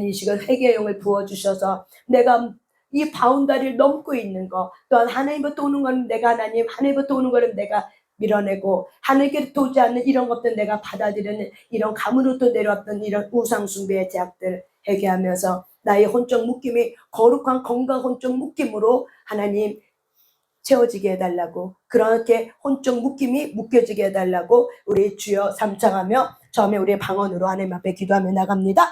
이 시간 회개의 영을 부어주셔서 내가 이 바운다리를 넘고 있는 거, 또한 하나님부터 오는 거는 내가 하나님부터 오는 거는 내가 밀어내고 하나님께 도지 않는 이런 것들 내가 받아들이는 이런 가문으로부터 내려왔던 이런 우상숭배의 제약들 회개하면서 나의 혼적 묶임이 거룩한 건강 혼적 묶임으로 하나님 채워지게 해달라고, 그렇게 혼적 묶임이 묶여지게 해달라고 우리 주여 삼창하며 처음에 우리의 방언으로 하나님 앞에 기도하며 나갑니다.